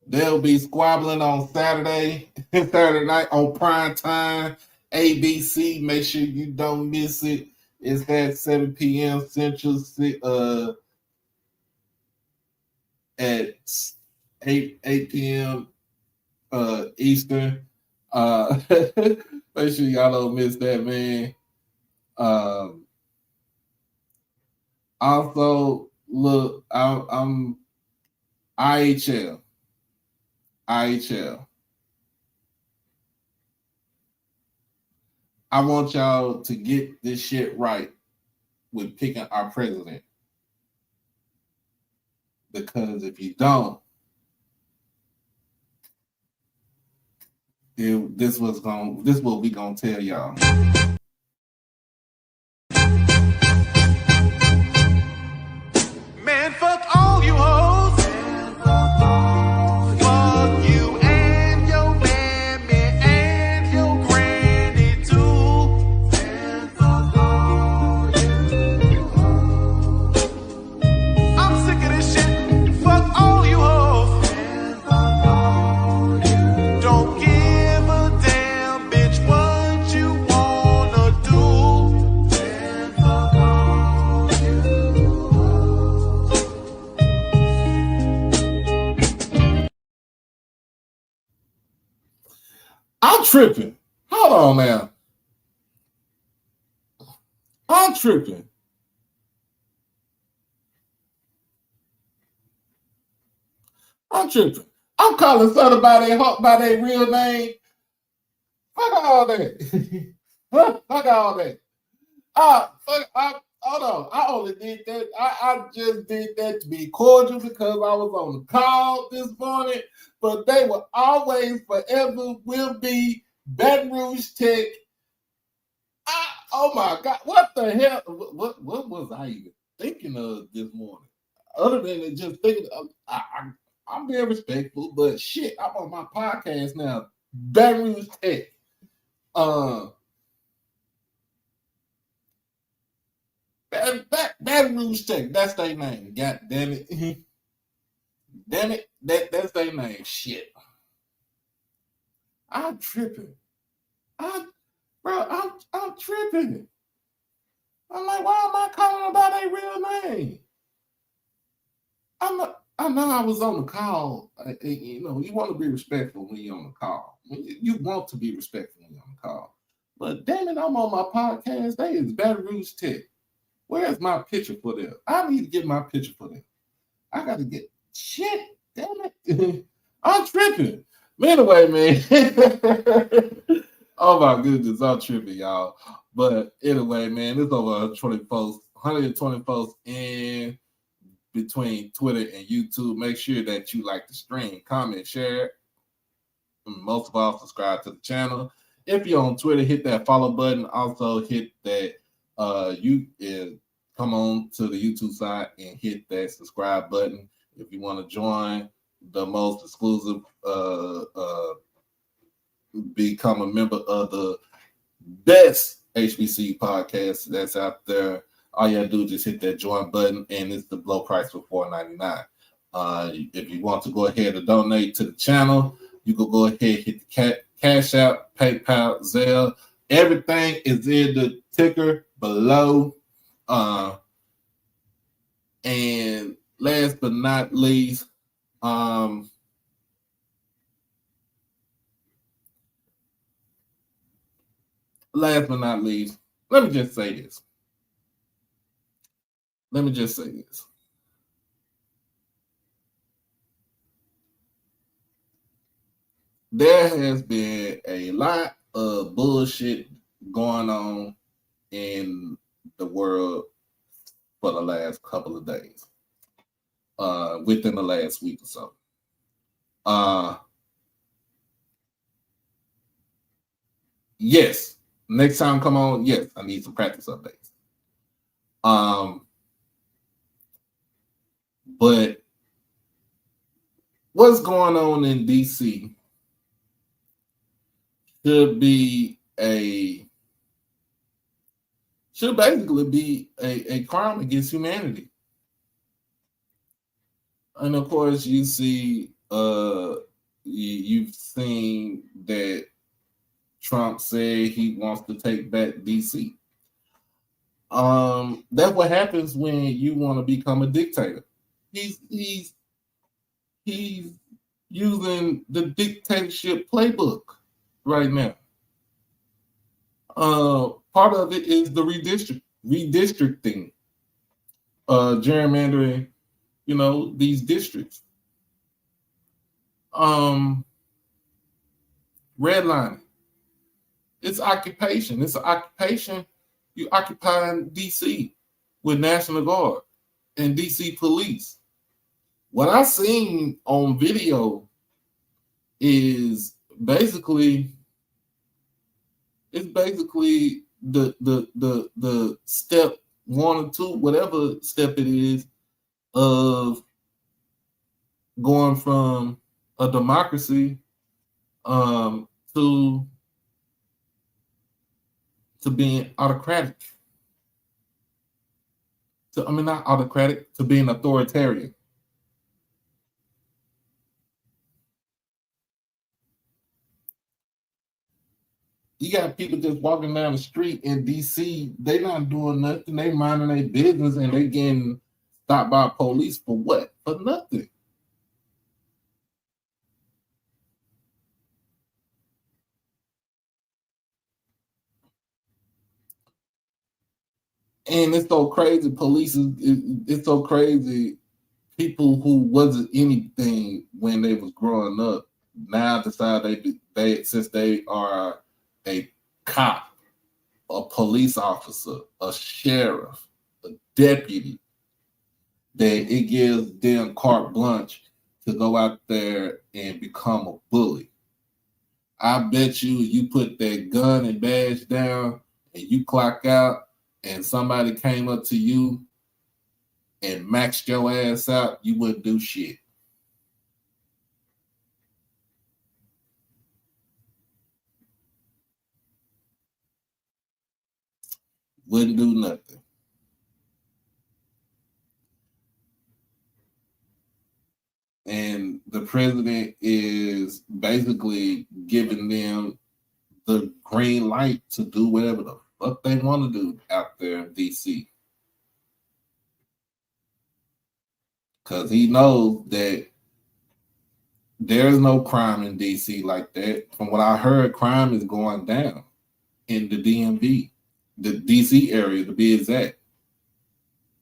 They'll be squabbling on Saturday night on prime time. ABC, make sure you don't miss it. It's at 7 p.m. Central, at 8 p.m. Eastern. Make sure y'all don't miss that, man. Also, look, I'm IHL. I want y'all to get this shit right with picking our president. Because if you don't, this what we gonna tell y'all. Man, fuck all you hoes. Fuck you and your mammy and your granny too. And fuck all you hoes. I'm sick of this shit. Fuck all you hoes. And fuck all you. Don't give a damn, bitch, what you wanna do. And fuck all you hoes. I'm tripping. Hold on now. I'm tripping. I'm calling something by their real name. Fuck all that. Fuck all that. Hold on. I only did that. I just did that to be cordial because I was on the call this morning. But they will always, forever, will be Baton Rouge Tech. Oh my God! What the hell? What was I even thinking of this morning? Other than just thinking, I'm being respectful, but shit, I'm on my podcast now. Baton Rouge Tech. Baton Rouge Tech. That's their name. God damn it. Damn it. That's their name. Shit. I'm tripping. I'm tripping. I'm like, why am I calling about their real name? I know I was on the call. You know, you want to be respectful when you're on the call. You want to be respectful when you're on the call. But damn it, I'm on my podcast. They is Baton Rouge Tech. Where's my picture for them? I need to get my picture for them. I got to get shit. Damn it. I'm tripping. But anyway, man. Oh my goodness, I'm tripping, y'all. But anyway, man, it's over 120 folks in between Twitter and YouTube. Make sure that you like the stream, comment, share, and most of all, subscribe to the channel. If you're on Twitter, hit that follow button. Also, hit that come on to the YouTube side and hit that subscribe button. If you want to join the most exclusive, become a member of the best HBCU podcast that's out there. All you gotta do is just hit that join button, and it's the low price for $4.99. If you want to go ahead and donate to the channel, you can go ahead and hit the Cash App, PayPal, Zelle. Everything is in the ticker below. And last but not least, let me just say this. There has been a lot of bullshit going on in the world for the last couple of days, within the last week or so. Yes, next time come on, yes, I need some practice updates. But what's going on in DC should basically be a crime against humanity. And of course, you see, you've seen that Trump said he wants to take back DC. That's what happens when you want to become a dictator. He's using the dictatorship playbook right now. Part of it is the redistricting, gerrymandering, these districts. Redlining. It's occupation. It's an occupation. You occupying DC with National Guard and DC police. What I seen on video is basically the step 1 or 2, whatever step it is, of going from a democracy to being autocratic. Not autocratic, to being authoritarian. You got people just walking down the street in DC. They not doing nothing. They minding their business, and they getting stopped by police for what? For nothing. And it's so crazy. Police it's so crazy. People who wasn't anything when they was growing up now decide they since they are a cop, a police officer, a sheriff, a deputy, that it gives them carte blanche to go out there and become a bully. I bet you put that gun and badge down and you clock out and somebody came up to you and maxed your ass out, you wouldn't do shit. Wouldn't do nothing. And the president is basically giving them the green light to do whatever the fuck they want to do out there in DC. Because he knows that there's no crime in DC like that. From what I heard, crime is going down in the DMV, the DC area to be exact.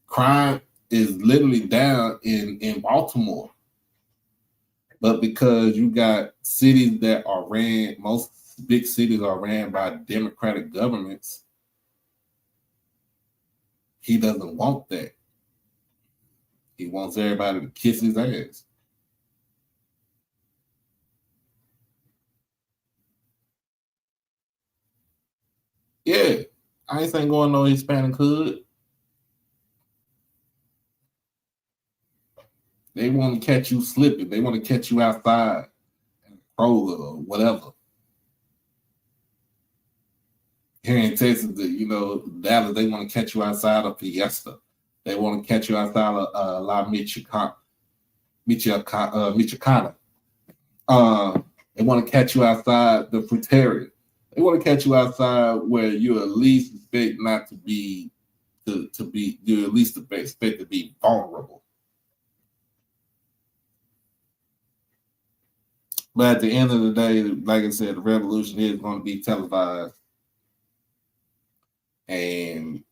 Crime is literally down in Baltimore. But because you got cities that are ran, most big cities are ran by Democratic governments, he doesn't want that. He wants everybody to kiss his ass. Yeah, I ain't saying going no Hispanic hood. They want to catch you slipping. They want to catch you outside, Kroger or whatever. Here in Texas, Dallas, they want to catch you outside of Fiesta. They want to catch you outside of La Michoacana. They want to catch you outside the Fruitarian. They want to catch you outside where you at least expect not to be, you at least expect to be vulnerable. But at the end of the day, like I said, the revolution is going to be televised. And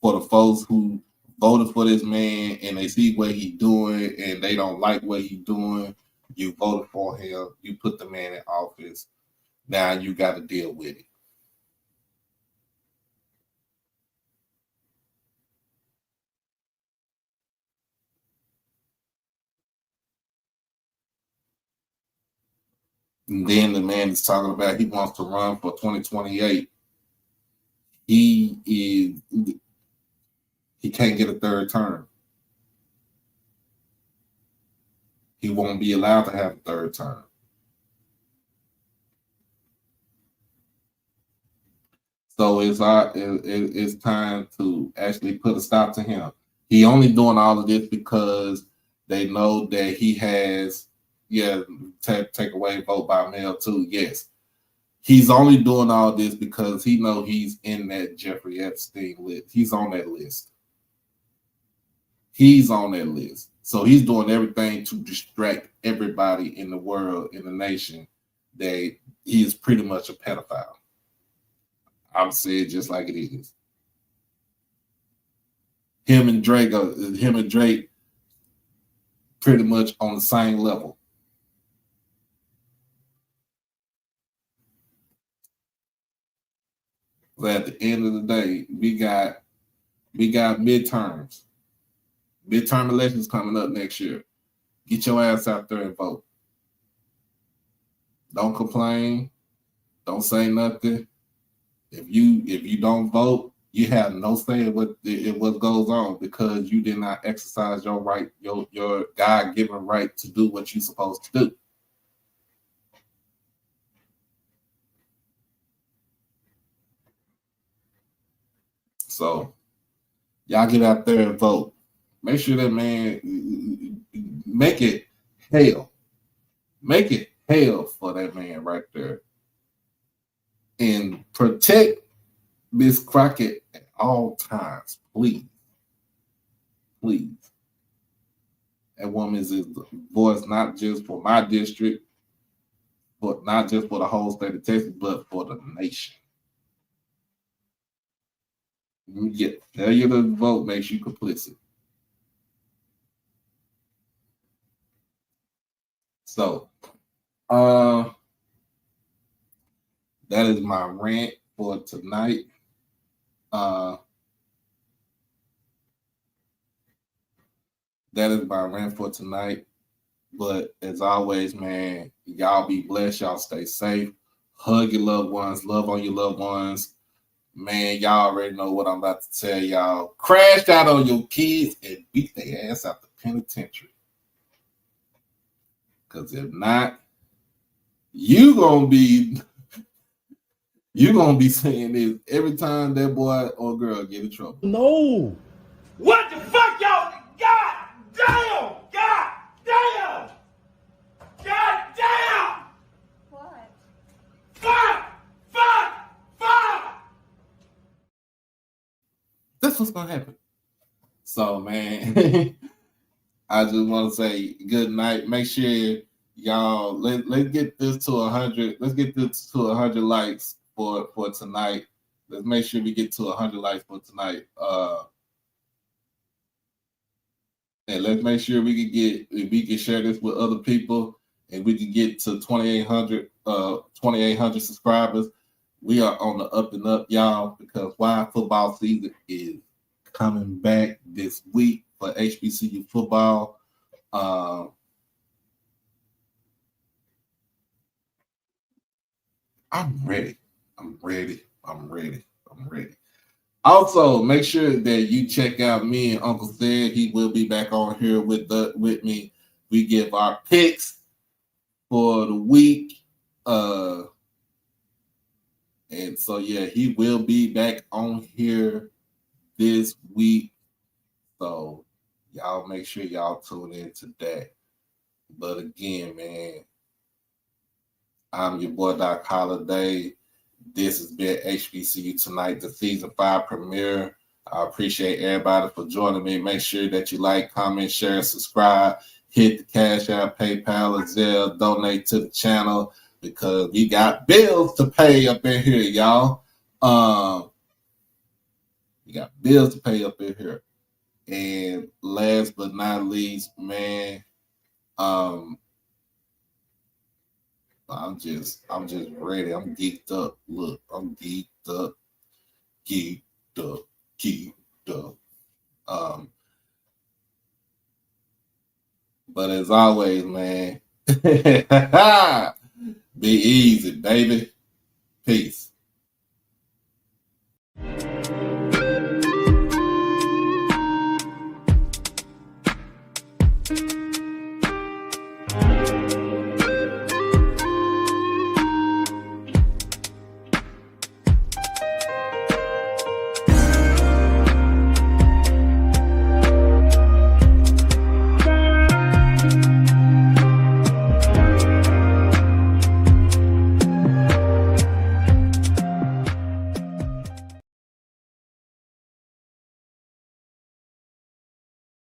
for the folks who voted for this man and they see what he's doing and they don't like what he's doing, you voted for him, you put the man in office. Now you got to deal with it. And then the man is talking about he wants to run for 2028. He can't get a third term. He won't be allowed to have a third term. So it's time to actually put a stop to him. He only doing all of this because they know that he has, take away vote by mail too. Yes. He's only doing all this because he know he's in that Jeffrey Epstein list. He's on that list. He's on that list. So he's doing everything to distract everybody in the world, in the nation, that he is pretty much a pedophile. I'm saying just like it is. Him and Drake pretty much on the same level. But at the end of the day, we got midterms. Midterm elections coming up next year. Get your ass out there and vote. Don't complain. Don't say nothing. If you don't vote, you have no say in what goes on because you did not exercise your right, your God-given right to do what you're supposed to do. So y'all get out there and vote. Make sure that man, make it hell. Make it hell for that man right there. And protect Miss Crockett at all times, please. Please. That woman is the voice not just for my district, but not just for the whole state of Texas, but for the nation. Yeah, failure to vote makes you complicit. So, that is my rant for tonight. That is my rant for tonight. But as always, man, y'all be blessed. Y'all stay safe. Hug your loved ones. Love on your loved ones. Man, y'all already know what I'm about to tell y'all. Crash out on your kids and beat their ass out the penitentiary. Because if not, you're gonna be saying this every time that boy or girl get in trouble. No. What the fuck, y'all? God damn! God damn! God damn! What? Fuck! That's what's gonna happen. So, man, I just want to say good night. Make sure y'all let's get this to 100. Let's get this to 100 likes for tonight. Let's make sure we get to 100 likes for tonight. And let's make sure we can share this with other people, and we can get to 2,800 subscribers. We are on the up and up, y'all, because why football season is coming back this week for HBCU football. I'm ready. Also, make sure that you check out me and Uncle Said. He will be back on here with me. We give our picks for the week. And so yeah, he will be back on here this week. So y'all make sure y'all tune in to that. But again, man, I'm your boy Doc Holiday. This has been HBCU Tonight, the season 5 premiere. I appreciate everybody for joining me. Make sure that you like, comment, share, subscribe, hit the Cash App, PayPal, or Zelle, donate to the channel because we got bills to pay up in here, y'all. We got bills to pay up in here. And last but not least, man, I'm just ready. I'm geeked up. Look, I'm geeked up. But as always, man, be easy, baby. Peace.